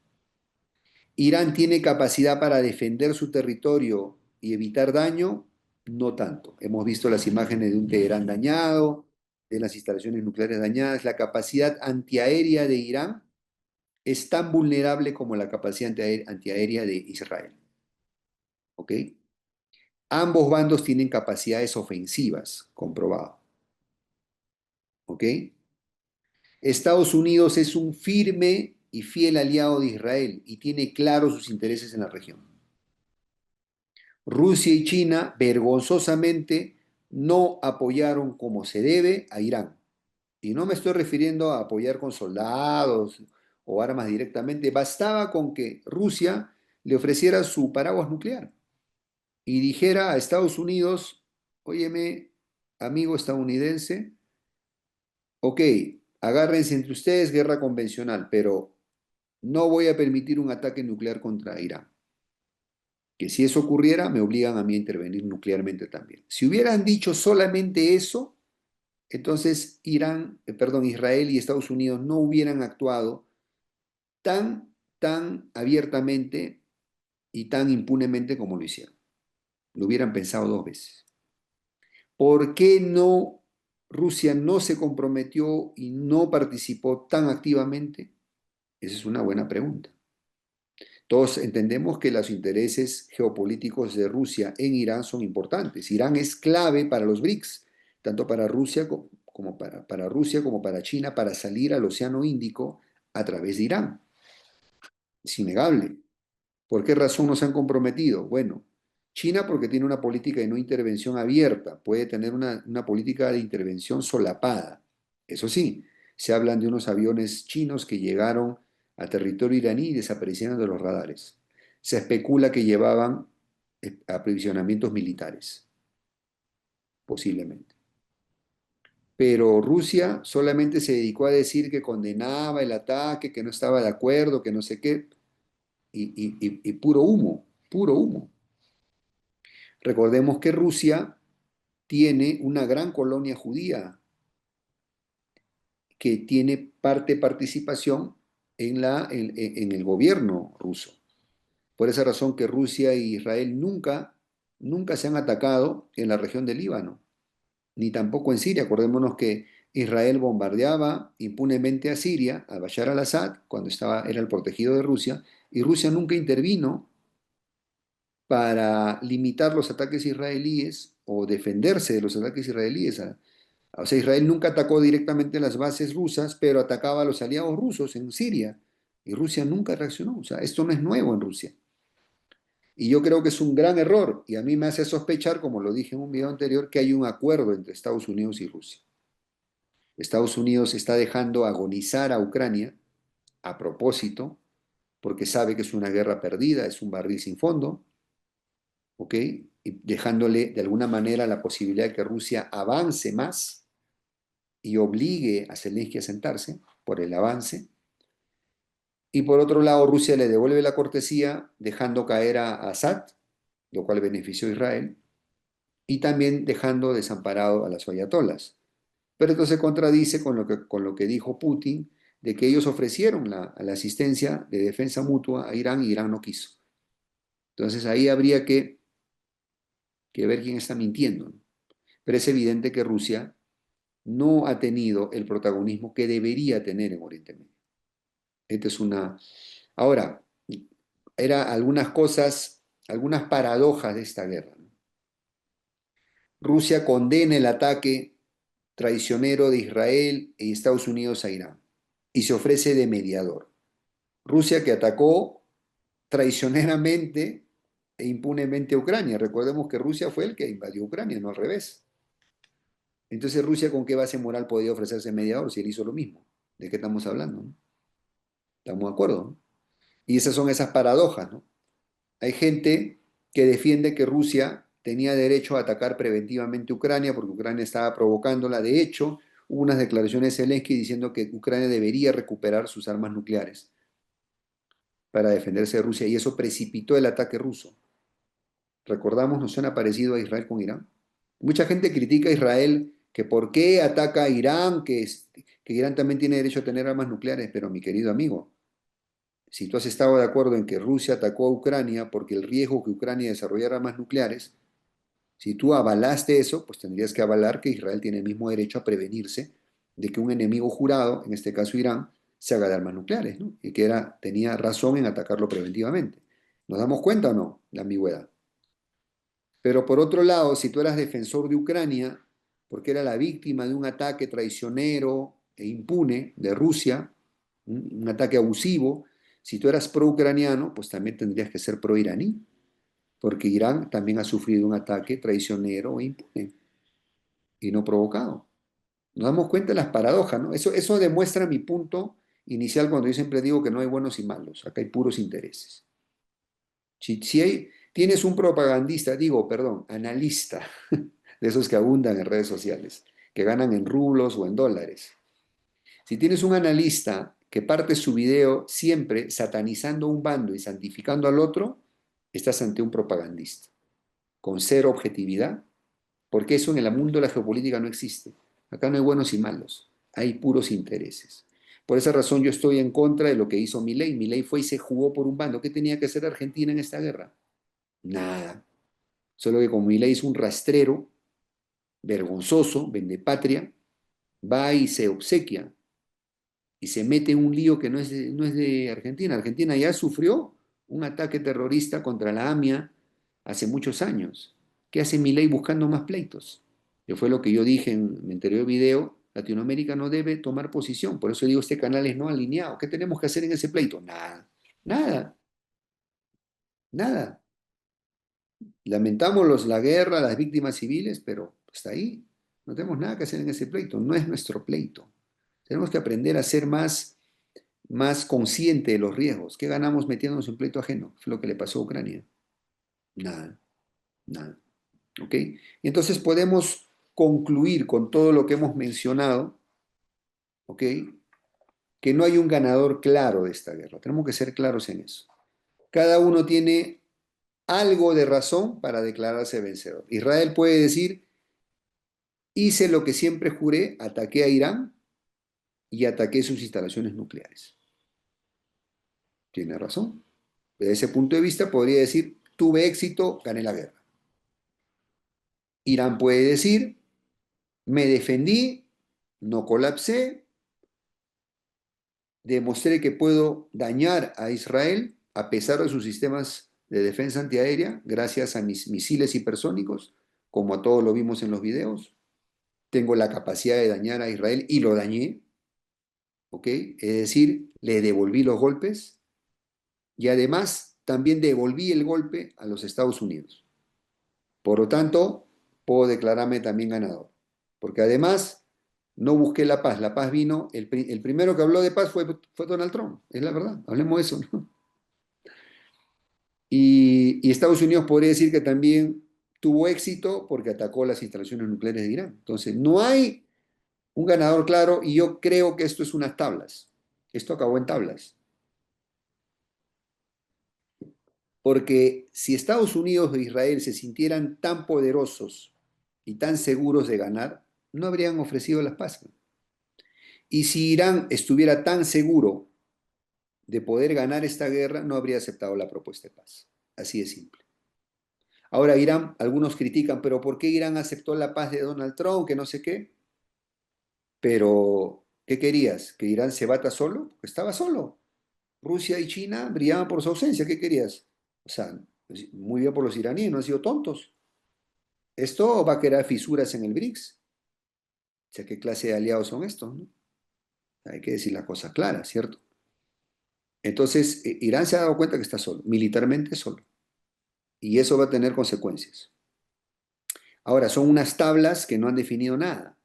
Irán tiene capacidad para defender su territorio y evitar daño, no tanto. Hemos visto las imágenes de un Teherán dañado, de las instalaciones nucleares dañadas. La capacidad antiaérea de Irán es tan vulnerable como la capacidad antiaérea de Israel. ¿Ok? Ambos bandos tienen capacidades ofensivas, comprobado. ¿Ok? Estados Unidos es un firme y fiel aliado de Israel y tiene claros sus intereses en la región. Rusia y China vergonzosamente no apoyaron como se debe a Irán. Y no me estoy refiriendo a apoyar con soldados o armas directamente. Bastaba con que Rusia le ofreciera su paraguas nuclear y dijera a Estados Unidos, óyeme, amigo estadounidense, ok, agárrense entre ustedes, guerra convencional, pero no voy a permitir un ataque nuclear contra Irán. Que si eso ocurriera, me obligan a mí a intervenir nuclearmente también. Si hubieran dicho solamente eso, entonces Israel y Estados Unidos no hubieran actuado tan abiertamente y tan impunemente como lo hicieron. Lo hubieran pensado dos veces. ¿Por qué no Rusia no se comprometió y no participó tan activamente? Esa es una buena pregunta. Todos entendemos que los intereses geopolíticos de Rusia en Irán son importantes. Irán es clave para los BRICS, tanto para Rusia como para Rusia, como para China, para salir al Océano Índico a través de Irán. Es innegable. ¿Por qué razón no se han comprometido? Bueno, China porque tiene una política de no intervención abierta, puede tener una política de intervención solapada. Eso sí, se hablan de unos aviones chinos que llegaron a territorio iraní y desaparecieron de los radares. Se especula que llevaban aprovisionamientos militares, posiblemente. Pero Rusia solamente se dedicó a decir que condenaba el ataque, que no estaba de acuerdo, que no sé qué, y puro humo, puro humo. Recordemos que Rusia tiene una gran colonia judía que tiene participación en el gobierno ruso. Por esa razón que Rusia e Israel nunca se han atacado en la región del Líbano, ni tampoco en Siria. Acordémonos que Israel bombardeaba impunemente a Siria, a Bashar al-Assad, cuando era el protegido de Rusia, y Rusia nunca intervino para limitar los ataques israelíes o defenderse de los ataques israelíes. O sea, Israel nunca atacó directamente las bases rusas, pero atacaba a los aliados rusos en Siria. Y Rusia nunca reaccionó. O sea, esto no es nuevo en Rusia. Y yo creo que es un gran error. Y a mí me hace sospechar, como lo dije en un video anterior, que hay un acuerdo entre Estados Unidos y Rusia. Estados Unidos está dejando agonizar a Ucrania a propósito, porque sabe que es una guerra perdida, es un barril sin fondo, ¿ok? Y dejándole de alguna manera la posibilidad de que Rusia avance más y obligue a Zelensky a sentarse por el avance. Y por otro lado, Rusia le devuelve la cortesía dejando caer a Assad, lo cual benefició a Israel, y también dejando desamparado a las ayatolas. Pero esto se contradice con lo que dijo Putin, de que ellos ofrecieron la asistencia de defensa mutua a Irán y Irán no quiso. Entonces ahí habría que ver quién está mintiendo, ¿no? Pero es evidente que Rusia no ha tenido el protagonismo que debería tener en Oriente Medio. Esta es una... Ahora, eran algunas cosas, algunas paradojas de esta guerra, ¿no? Rusia condena el ataque traicionero de Israel y Estados Unidos a Irán y se ofrece de mediador. Rusia que atacó traicioneramente e impunemente a Ucrania. Recordemos que Rusia fue el que invadió Ucrania, no al revés. Entonces, ¿Rusia con qué base moral podía ofrecerse mediador si él hizo lo mismo? ¿De qué estamos hablando, no? ¿Estamos de acuerdo, no? Y esas son esas paradojas, ¿no? Hay gente que defiende que Rusia tenía derecho a atacar preventivamente Ucrania porque Ucrania estaba provocándola. De hecho, hubo unas declaraciones de Zelensky diciendo que Ucrania debería recuperar sus armas nucleares para defenderse de Rusia y eso precipitó el ataque ruso. Recordamos, nos suena parecido a Israel con Irán. Mucha gente critica a Israel que por qué ataca a Irán, que Irán también tiene derecho a tener armas nucleares, pero mi querido amigo, si tú has estado de acuerdo en que Rusia atacó a Ucrania porque el riesgo que Ucrania desarrollara armas nucleares, si tú avalaste eso, pues tendrías que avalar que Israel tiene el mismo derecho a prevenirse de que un enemigo jurado, en este caso Irán, se haga de armas nucleares, ¿no? Y que tenía razón en atacarlo preventivamente. ¿Nos damos cuenta o no la ambigüedad? Pero por otro lado, si tú eras defensor de Ucrania, porque era la víctima de un ataque traicionero e impune de Rusia, un ataque abusivo, si tú eras pro-ucraniano, pues también tendrías que ser pro-iraní, porque Irán también ha sufrido un ataque traicionero e impune y no provocado. Nos damos cuenta de las paradojas, ¿no? Eso demuestra mi punto inicial cuando yo siempre digo que no hay buenos y malos, acá hay puros intereses. Tienes un propagandista, digo, perdón, analista, de esos que abundan en redes sociales, que ganan en rublos o en dólares. Si tienes un analista que parte su video siempre satanizando un bando y santificando al otro, estás ante un propagandista, con cero objetividad, porque eso en el mundo de la geopolítica no existe. Acá no hay buenos y malos, hay puros intereses. Por esa razón yo estoy en contra de lo que hizo Milei. Milei fue y se jugó por un bando. ¿Qué tenía que hacer Argentina en esta guerra? Nada. Solo que como Milei es un rastrero, vergonzoso, vendepatria, va y se obsequia y se mete en un lío que no es de Argentina. Argentina ya sufrió un ataque terrorista contra la AMIA hace muchos años. ¿Qué hace Milei buscando más pleitos? Que fue lo que yo dije en mi anterior video, Latinoamérica no debe tomar posición. Por eso digo, este canal es no alineado. ¿Qué tenemos que hacer en ese pleito? Nada, nada, nada. Lamentamos la guerra, las víctimas civiles, pero hasta ahí. No tenemos nada que hacer en ese pleito. No es nuestro pleito. Tenemos que aprender a ser más consciente de los riesgos. ¿Qué ganamos metiéndonos en pleito ajeno? Fue lo que le pasó a Ucrania. Nada, nada. ¿Ok? Y entonces podemos concluir con todo lo que hemos mencionado, ¿ok? Que no hay un ganador claro de esta guerra. Tenemos que ser claros en eso. Cada uno tiene algo de razón para declararse vencedor. Israel puede decir, hice lo que siempre juré, ataqué a Irán y ataqué sus instalaciones nucleares. Tiene razón. Desde ese punto de vista podría decir, tuve éxito, gané la guerra. Irán puede decir, me defendí, no colapsé, demostré que puedo dañar a Israel a pesar de sus sistemas de defensa antiaérea, gracias a mis misiles hipersónicos, como a todos lo vimos en los videos. Tengo la capacidad de dañar a Israel y lo dañé, ¿ok? Es decir, le devolví los golpes y además también devolví el golpe a los Estados Unidos. Por lo tanto, puedo declararme también ganador, porque además no busqué la paz vino, el primero que habló de paz fue Donald Trump, es la verdad, hablemos de eso, ¿no? Y Estados Unidos podría decir que también tuvo éxito porque atacó las instalaciones nucleares de Irán. Entonces, no hay un ganador claro y yo creo que esto es unas tablas. Esto acabó en tablas. Porque si Estados Unidos e Israel se sintieran tan poderosos y tan seguros de ganar, no habrían ofrecido las paz. Y si Irán estuviera tan seguro de poder ganar esta guerra, no habría aceptado la propuesta de paz. Así de simple. Ahora Irán, algunos critican, pero ¿por qué Irán aceptó la paz de Donald Trump? Que no sé qué. Pero, ¿qué querías? ¿Que Irán se bata solo? Porque estaba solo. Rusia y China brillaban por su ausencia. ¿Qué querías? O sea, muy bien por los iraníes, no han sido tontos. Esto va a crear fisuras en el BRICS. O sea, ¿qué clase de aliados son estos, no? Hay que decir las cosas claras, ¿cierto? Entonces, Irán se ha dado cuenta que está solo, militarmente solo. Y eso va a tener consecuencias. Ahora, son unas tablas que no han definido nada,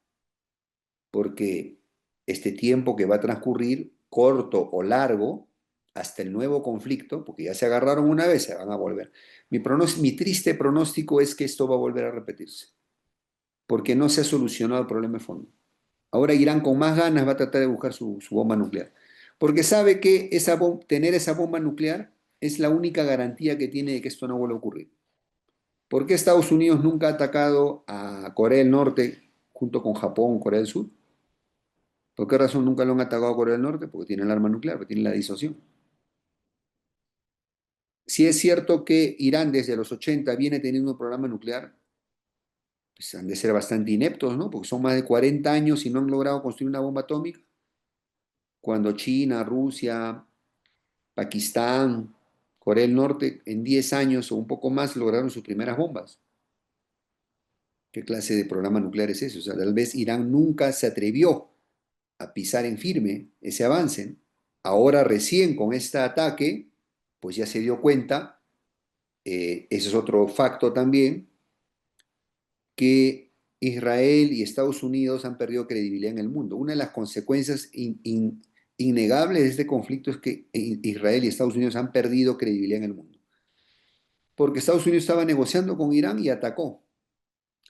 porque este tiempo que va a transcurrir, corto o largo, hasta el nuevo conflicto, porque ya se agarraron una vez, se van a volver. Mi triste pronóstico es que esto va a volver a repetirse, porque no se ha solucionado el problema de fondo. Ahora Irán con más ganas va a tratar de buscar su bomba nuclear, porque sabe que tener esa bomba nuclear es la única garantía que tiene de que esto no vuelva a ocurrir. ¿Por qué Estados Unidos nunca ha atacado a Corea del Norte junto con Japón, Corea del Sur? ¿Por qué razón nunca lo han atacado a Corea del Norte? Porque tienen el arma nuclear, porque tienen la disuasión. Si es cierto que Irán desde los 80 viene teniendo un programa nuclear, pues han de ser bastante ineptos, ¿no? Porque son más de 40 años y no han logrado construir una bomba atómica. Cuando China, Rusia, Pakistán, Corea del Norte, en 10 años o un poco más lograron sus primeras bombas. ¿Qué clase de programa nuclear es ese? O sea, tal vez Irán nunca se atrevió a pisar en firme ese avance. Ahora recién con este ataque, pues ya se dio cuenta, ese es otro facto también, que Israel y Estados Unidos han perdido credibilidad en el mundo. Una de las consecuencias innegables de este conflicto es que Israel y Estados Unidos han perdido credibilidad en el mundo. Porque Estados Unidos estaba negociando con Irán y atacó,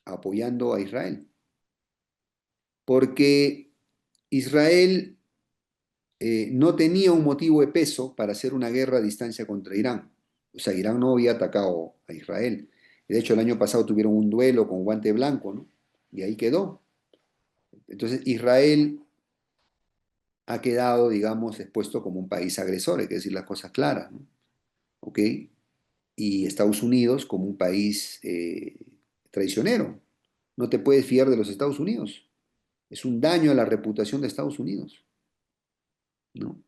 apoyando a Israel. Porque Israel no tenía un motivo de peso para hacer una guerra a distancia contra Irán. O sea, Irán no había atacado a Israel. De hecho, el año pasado tuvieron un duelo con guante blanco, ¿no? Y ahí quedó. Entonces, Israel ha quedado, digamos, expuesto como un país agresor, hay que decir las cosas claras, ¿no? ¿Ok? Y Estados Unidos como un país traicionero. No te puedes fiar de los Estados Unidos. Es un daño a la reputación de Estados Unidos, ¿no?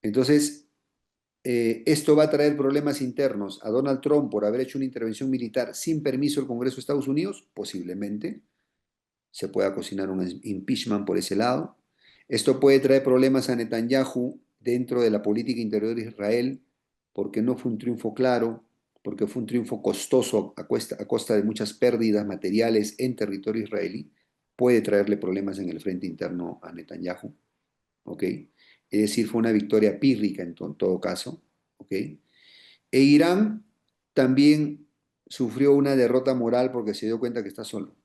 Entonces, esto va a traer problemas internos a Donald Trump por haber hecho una intervención militar sin permiso del Congreso de Estados Unidos, posiblemente. se pueda cocinar un impeachment por ese lado. Esto puede traer problemas a Netanyahu dentro de la política interior de Israel, porque no fue un triunfo claro, porque fue un triunfo costoso a costa de muchas pérdidas materiales en territorio israelí. Puede traerle problemas en el frente interno a Netanyahu, ¿ok? Es decir, fue una victoria pírrica en todo caso, ¿ok? E Irán también sufrió una derrota moral porque se dio cuenta que está solo.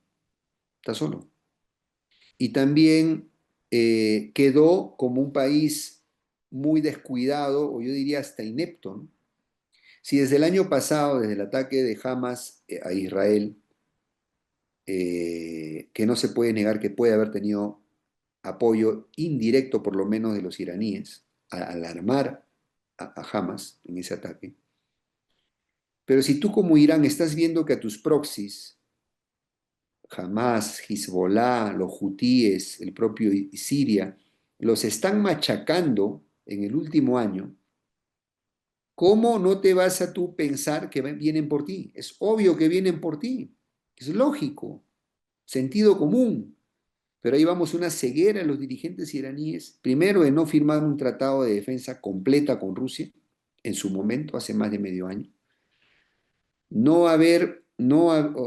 Y también quedó como un país muy descuidado, o yo diría hasta inepto, ¿no? Si desde el año pasado, desde el ataque de Hamas a Israel, que no se puede negar que puede haber tenido apoyo indirecto, por lo menos, de los iraníes, al armar a Hamas en ese ataque, pero si tú como Irán estás viendo que a tus proxies, Hamas, Hezbollah, los hutíes, el propio Siria, los están machacando en el último año, ¿cómo no te vas a tú pensar que vienen por ti? Es obvio que vienen por ti, es lógico, sentido común. Pero ahí vamos una ceguera en los dirigentes iraníes, primero de no firmar un tratado de defensa completa con Rusia, en su momento, hace más de medio año,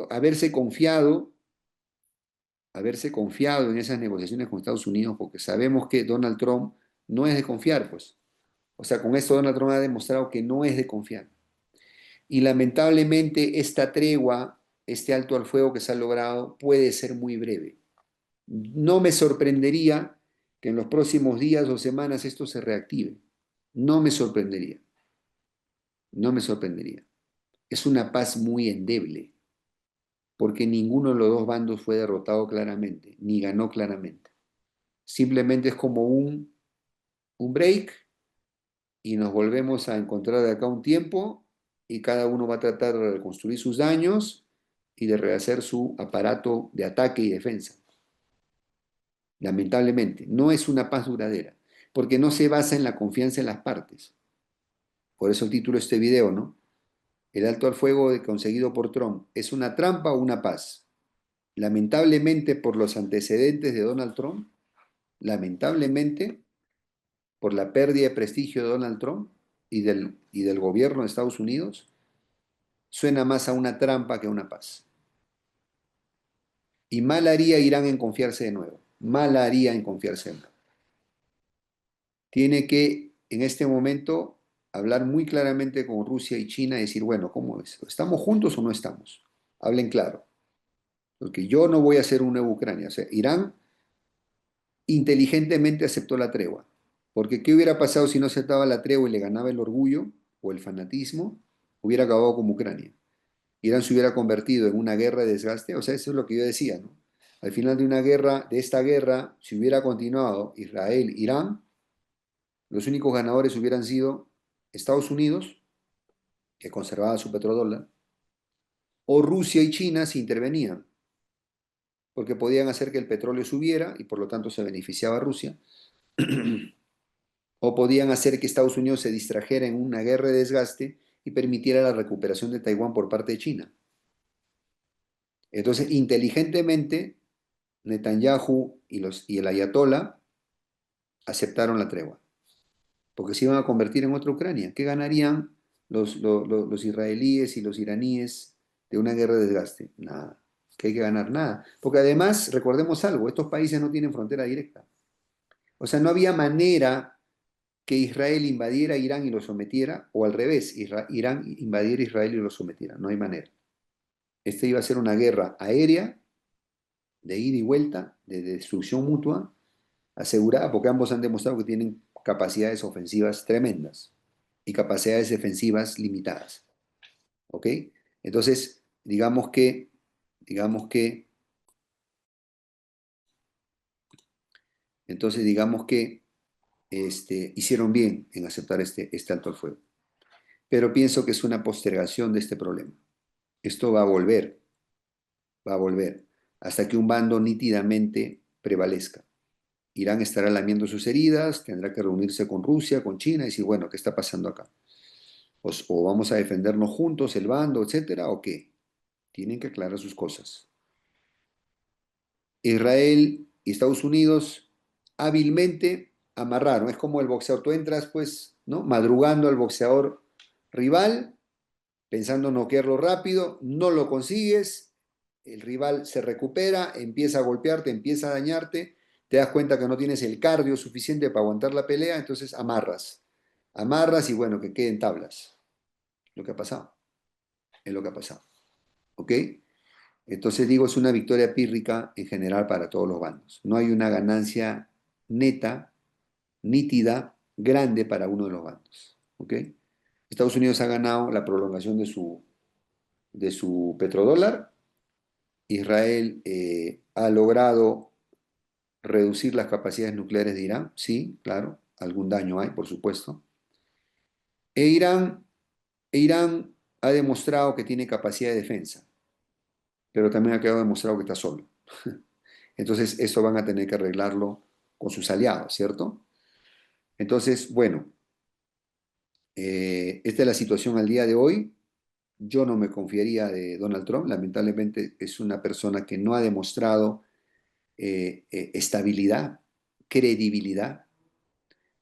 haberse confiado en esas negociaciones con Estados Unidos, porque sabemos que Donald Trump no es de confiar, pues. O sea, con esto Donald Trump ha demostrado que no es de confiar. Y lamentablemente esta tregua, este alto al fuego que se ha logrado, puede ser muy breve. No me sorprendería que en los próximos días o semanas esto se reactive. No me sorprendería. No me sorprendería. Es una paz muy endeble, porque ninguno de los dos bandos fue derrotado claramente, ni ganó claramente. Simplemente es como un break y nos volvemos a encontrar de acá un tiempo y cada uno va a tratar de reconstruir sus daños y de rehacer su aparato de ataque y defensa. Lamentablemente, no es una paz duradera, porque no se basa en la confianza en las partes. Por eso el título de este video, ¿no? El alto al fuego conseguido por Trump, ¿es una trampa o una paz? Lamentablemente, por los antecedentes de Donald Trump, lamentablemente, por la pérdida de prestigio de Donald Trump y del gobierno de Estados Unidos, suena más a una trampa que a una paz. Y mal haría Irán en confiarse de nuevo. Mal haría en confiarse de nuevo. Tiene que, en este momento, hablar muy claramente con Rusia y China y decir, bueno, ¿cómo es? ¿Estamos juntos o no estamos? Hablen claro. Porque yo no voy a hacer una nueva Ucrania. O sea, Irán inteligentemente aceptó la tregua. Porque ¿qué hubiera pasado si no aceptaba la tregua y le ganaba el orgullo o el fanatismo? Hubiera acabado como Ucrania. Irán se hubiera convertido en una guerra de desgaste. O sea, eso es lo que yo decía, ¿no? Al final de una guerra, de esta guerra, si hubiera continuado Israel-Irán, los únicos ganadores hubieran sido Estados Unidos, que conservaba su petrodólar, o Rusia y China si intervenían, porque podían hacer que el petróleo subiera y por lo tanto se beneficiaba a Rusia, o podían hacer que Estados Unidos se distrajera en una guerra de desgaste y permitiera la recuperación de Taiwán por parte de China. Entonces, inteligentemente, Netanyahu y el Ayatollah aceptaron la tregua, porque se iban a convertir en otra Ucrania. ¿Qué ganarían los israelíes y los iraníes de una guerra de desgaste? Nada, que hay que ganar nada. Porque además, recordemos algo, estos países no tienen frontera directa. O sea, no había manera que Israel invadiera Irán y lo sometiera, o al revés, Irán invadiera Israel y lo sometiera. No hay manera. Esta iba a ser una guerra aérea, de ida y vuelta, de destrucción mutua, asegurada, porque ambos han demostrado que tienen capacidades ofensivas tremendas y capacidades defensivas limitadas. ¿Ok? Entonces, digamos que, hicieron bien en aceptar este alto al fuego. Pero pienso que es una postergación de este problema. Esto va a volver, hasta que un bando nítidamente prevalezca. Irán estará lamiendo sus heridas, tendrá que reunirse con Rusia, con China y decir, bueno, ¿qué está pasando acá? O vamos a defendernos juntos, el bando, etcétera, o qué. Tienen que aclarar sus cosas. Israel y Estados Unidos hábilmente amarraron. Es como el boxeador, tú entras pues, ¿no? Madrugando al boxeador rival, pensando noquearlo rápido, no lo consigues, el rival se recupera, empieza a golpearte, empieza a dañarte, te das cuenta que no tienes el cardio suficiente para aguantar la pelea, entonces amarras. Amarras y bueno, que queden tablas. Lo que ha pasado, es lo que ha pasado. ¿Ok? Entonces digo, es una victoria pírrica en general para todos los bandos. No hay una ganancia neta, nítida, grande para uno de los bandos. ¿Ok? Estados Unidos ha ganado la prolongación de su petrodólar. Israel ha logrado reducir las capacidades nucleares de Irán. Sí, claro, algún daño hay, por supuesto. E Irán, Irán ha demostrado que tiene capacidad de defensa, pero también ha quedado demostrado que está solo. Entonces, eso van a tener que arreglarlo con sus aliados, ¿cierto? Entonces, bueno, esta es la situación al día de hoy. Yo no me confiaría de Donald Trump. Lamentablemente es una persona que no ha demostrado estabilidad, credibilidad.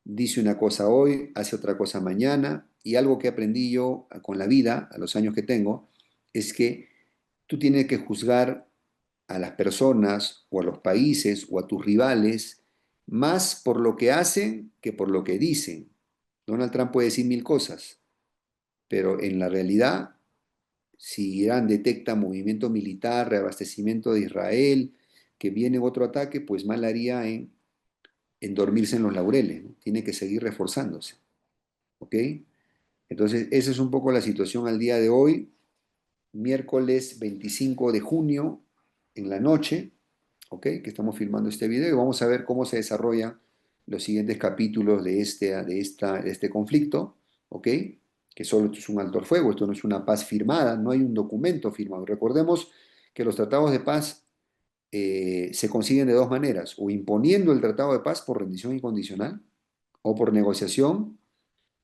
Dice una cosa hoy, hace otra cosa mañana. Y algo que aprendí yo con la vida, a los años que tengo, es que tú tienes que juzgar a las personas o a los países o a tus rivales más por lo que hacen que por lo que dicen. Donald Trump puede decir mil cosas, pero en la realidad, si Irán detecta movimiento militar, reabastecimiento de Israel, que viene otro ataque, pues mal haría en dormirse en los laureles, ¿no? Tiene que seguir reforzándose, ¿ok? Entonces, esa es un poco la situación al día de hoy, miércoles 25 de junio, en la noche, ¿ok? Que estamos filmando este video y vamos a ver cómo se desarrollan los siguientes capítulos de este conflicto, ¿ok? Que solo es un alto el fuego, esto no es una paz firmada, no hay un documento firmado. Recordemos que los tratados de paz se consiguen de dos maneras, o imponiendo el tratado de paz por rendición incondicional, o por negociación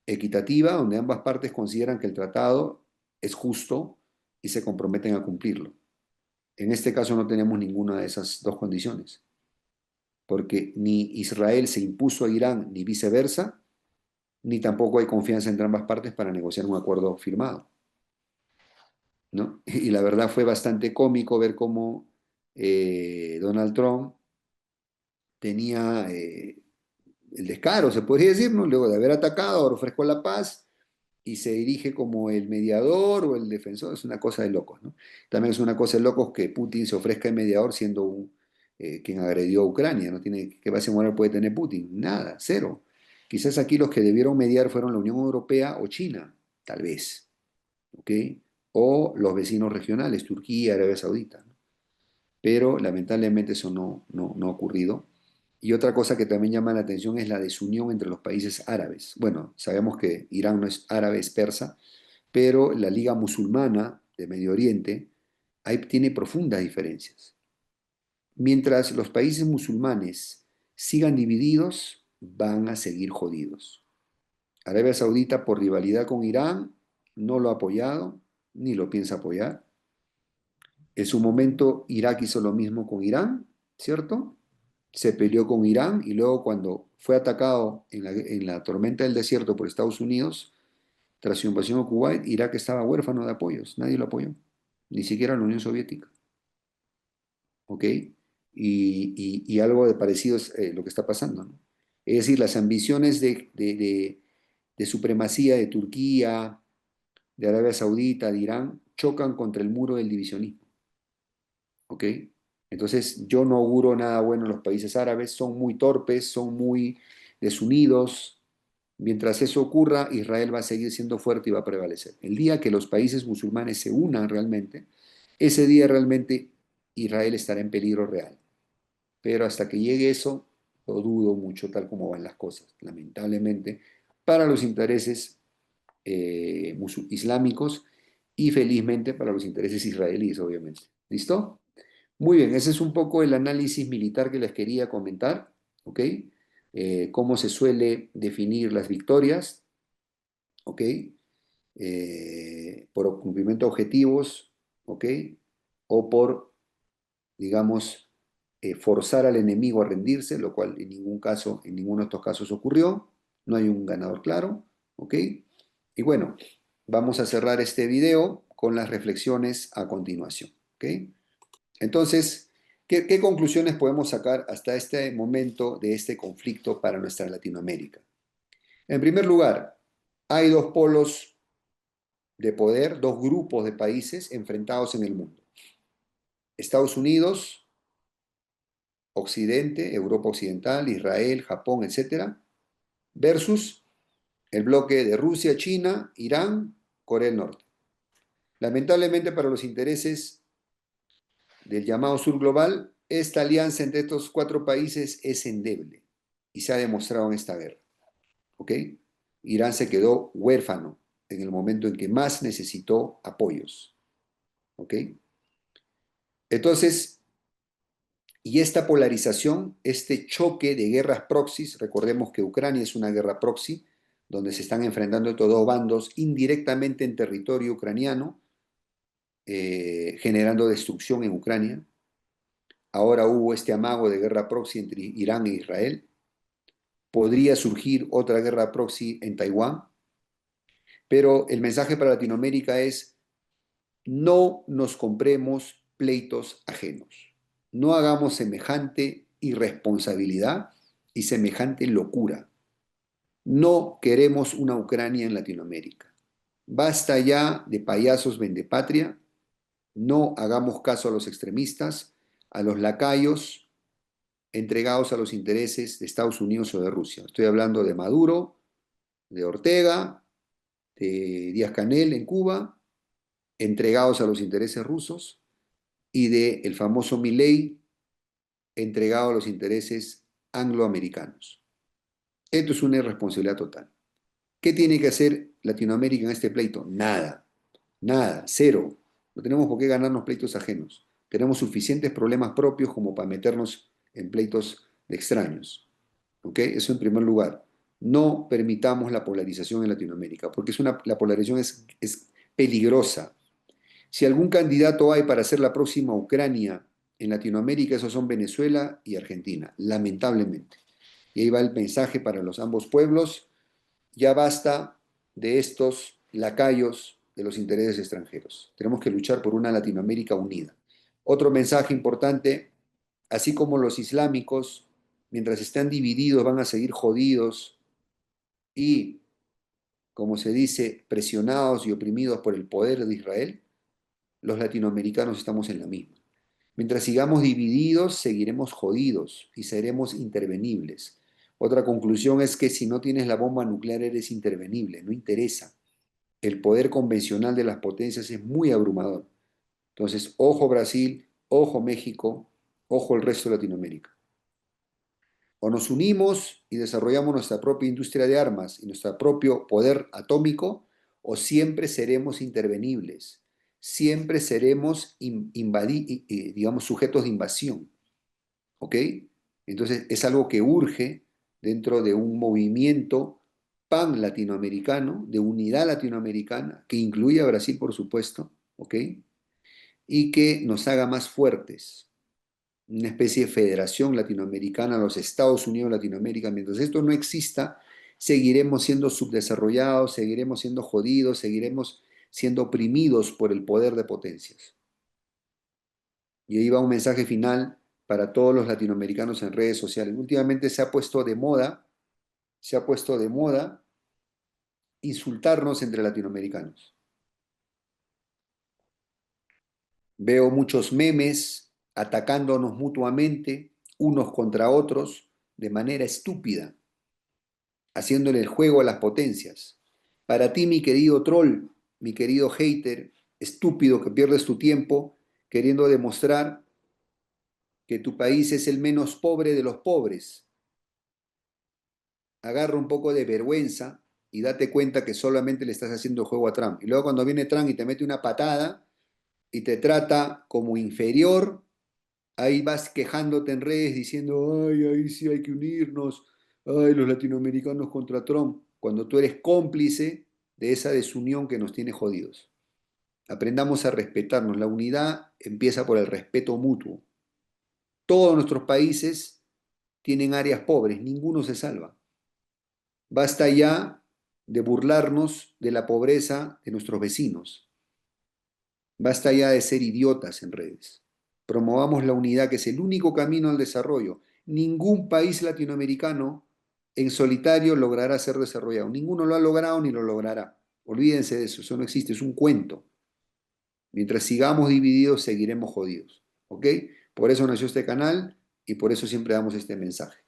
equitativa, donde ambas partes consideran que el tratado es justo y se comprometen a cumplirlo. En este caso no tenemos ninguna de esas dos condiciones, porque ni Israel se impuso a Irán ni viceversa, ni tampoco hay confianza entre ambas partes para negociar un acuerdo firmado, ¿no? Y la verdad fue bastante cómico ver cómo Donald Trump tenía el descaro, se podría decir, ¿no? Luego de haber atacado, ahora ofrezco la paz y se dirige como el mediador o el defensor, es una cosa de locos, ¿no? También es una cosa de locos que Putin se ofrezca de mediador siendo quien agredió a Ucrania, ¿no? ¿Qué base moral puede tener Putin? Nada, cero. Quizás aquí los que debieron mediar fueron la Unión Europea o China, tal vez, ¿ok? O los vecinos regionales, Turquía, Arabia Saudita, ¿no? Pero lamentablemente eso no ha ocurrido. Y otra cosa que también llama la atención es la desunión entre los países árabes. Bueno, sabemos que Irán no es árabe, es persa, pero la Liga Musulmana de Medio Oriente ahí tiene profundas diferencias. Mientras los países musulmanes sigan divididos, van a seguir jodidos. Arabia Saudita, por rivalidad con Irán, no lo ha apoyado, ni lo piensa apoyar. En su momento, Irak hizo lo mismo con Irán, ¿cierto? Se peleó con Irán y luego cuando fue atacado en la tormenta del desierto por Estados Unidos, tras su invasión a Kuwait, Irak estaba huérfano de apoyos, nadie lo apoyó, ni siquiera la Unión Soviética, ¿ok? Y algo de parecido es lo que está pasando, ¿no? Es decir, las ambiciones de supremacía de Turquía, de Arabia Saudita, de Irán, chocan contra el muro del divisionismo, ¿ok? Entonces, yo no auguro nada bueno en los países árabes, son muy torpes, son muy desunidos. Mientras eso ocurra, Israel va a seguir siendo fuerte y va a prevalecer. El día que los países musulmanes se unan realmente, ese día realmente Israel estará en peligro real. Pero hasta que llegue eso, lo dudo mucho tal como van las cosas, lamentablemente, para los intereses islámicos y felizmente para los intereses israelíes, obviamente. ¿Listo? Muy bien, ese es un poco el análisis militar que les quería comentar, ¿ok? Cómo se suele definir las victorias, ¿ok? Por cumplimiento de objetivos, ¿ok? O por, digamos, forzar al enemigo a rendirse, lo cual en ningún caso, en ninguno de estos casos ocurrió. No hay un ganador claro, ¿ok? Y bueno, vamos a cerrar este video con las reflexiones a continuación, ¿ok? Entonces, ¿qué conclusiones podemos sacar hasta este momento de este conflicto para nuestra Latinoamérica? En primer lugar, hay dos polos de poder, dos grupos de países enfrentados en el mundo. Estados Unidos, Occidente, Europa Occidental, Israel, Japón, etcétera, versus el bloque de Rusia, China, Irán, Corea del Norte. Lamentablemente para los intereses del llamado sur global, esta alianza entre estos cuatro países es endeble y se ha demostrado en esta guerra. ¿Ok? Irán se quedó huérfano en el momento en que más necesitó apoyos. ¿Ok? Entonces, y esta polarización, este choque de guerras proxies, recordemos que Ucrania es una guerra proxy, donde se están enfrentando estos dos bandos indirectamente en territorio ucraniano, generando destrucción en Ucrania. Ahora hubo este amago de guerra proxy entre Irán e Israel. Podría surgir otra guerra proxy en Taiwán, pero el mensaje para Latinoamérica es: no nos compremos pleitos ajenos. No hagamos semejante irresponsabilidad y semejante locura. No queremos una Ucrania en Latinoamérica. Basta ya de payasos vendepatria. No hagamos caso a los extremistas, a los lacayos entregados a los intereses de Estados Unidos o de Rusia. Estoy hablando de Maduro, de Ortega, de Díaz-Canel en Cuba, entregados a los intereses rusos, y de el famoso Milei, entregado a los intereses angloamericanos. Esto es una irresponsabilidad total. ¿Qué tiene que hacer Latinoamérica en este pleito? Nada, nada, cero. No tenemos por qué ganarnos pleitos ajenos. Tenemos suficientes problemas propios como para meternos en pleitos de extraños. ¿Ok? Eso en primer lugar. No permitamos la polarización en Latinoamérica, porque la polarización es peligrosa. Si algún candidato hay para ser la próxima Ucrania en Latinoamérica, esos son Venezuela y Argentina, lamentablemente. Y ahí va el mensaje para los ambos pueblos: ya basta de estos lacayos de los intereses extranjeros. Tenemos que luchar por una Latinoamérica unida. Otro mensaje importante: así como los islámicos, mientras están divididos, van a seguir jodidos y, como se dice, presionados y oprimidos por el poder de Israel, los latinoamericanos estamos en la misma. Mientras sigamos divididos, seguiremos jodidos y seremos intervenibles. Otra conclusión es que si no tienes la bomba nuclear eres intervenible, no interesa. El poder convencional de las potencias es muy abrumador. Entonces, ojo Brasil, ojo México, ojo el resto de Latinoamérica. O nos unimos y desarrollamos nuestra propia industria de armas y nuestro propio poder atómico, o siempre seremos intervenibles, siempre seremos digamos, sujetos de invasión. ¿Ok? Entonces es algo que urge dentro de un movimiento pan-latinoamericano, de unidad latinoamericana, que incluye a Brasil, por supuesto, ¿ok? Y que nos haga más fuertes, una especie de federación latinoamericana, los Estados Unidos de Latinoamérica. Mientras esto no exista, seguiremos siendo subdesarrollados, seguiremos siendo jodidos, seguiremos siendo oprimidos por el poder de potencias. Y ahí va un mensaje final para todos los latinoamericanos en redes sociales. Últimamente se ha puesto de moda insultarnos entre latinoamericanos. Veo muchos memes atacándonos mutuamente, unos contra otros, de manera estúpida, haciéndole el juego a las potencias. Para ti, mi querido troll, mi querido hater, estúpido que pierdes tu tiempo queriendo demostrar que tu país es el menos pobre de los pobres, agarra un poco de vergüenza y date cuenta que solamente le estás haciendo juego a Trump. Y luego cuando viene Trump y te mete una patada y te trata como inferior, ahí vas quejándote en redes diciendo: ay, ahí sí hay que unirnos, ay, los latinoamericanos contra Trump, cuando tú eres cómplice de esa desunión que nos tiene jodidos. Aprendamos a respetarnos. La unidad empieza por el respeto mutuo. Todos nuestros países tienen áreas pobres, ninguno se salva. Basta ya de burlarnos de la pobreza de nuestros vecinos. Basta ya de ser idiotas en redes. Promovamos la unidad, que es el único camino al desarrollo. Ningún país latinoamericano en solitario logrará ser desarrollado. Ninguno lo ha logrado ni lo logrará. Olvídense de eso, eso no existe, es un cuento. Mientras sigamos divididos, seguiremos jodidos. ¿Ok? Por eso nació este canal y por eso siempre damos este mensaje.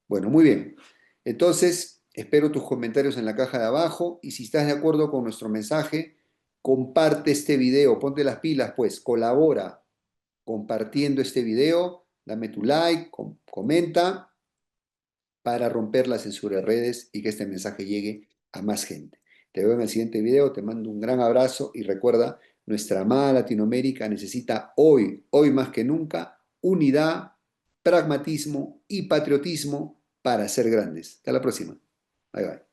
Bueno, muy bien. Entonces, espero tus comentarios en la caja de abajo y si estás de acuerdo con nuestro mensaje, comparte este video, ponte las pilas, pues, colabora compartiendo este video, dame tu like, comenta para romper la censura de redes y que este mensaje llegue a más gente. Te veo en el siguiente video, te mando un gran abrazo y recuerda, nuestra amada Latinoamérica necesita hoy más que nunca, unidad, pragmatismo y patriotismo para ser grandes. Hasta la próxima. Bye bye.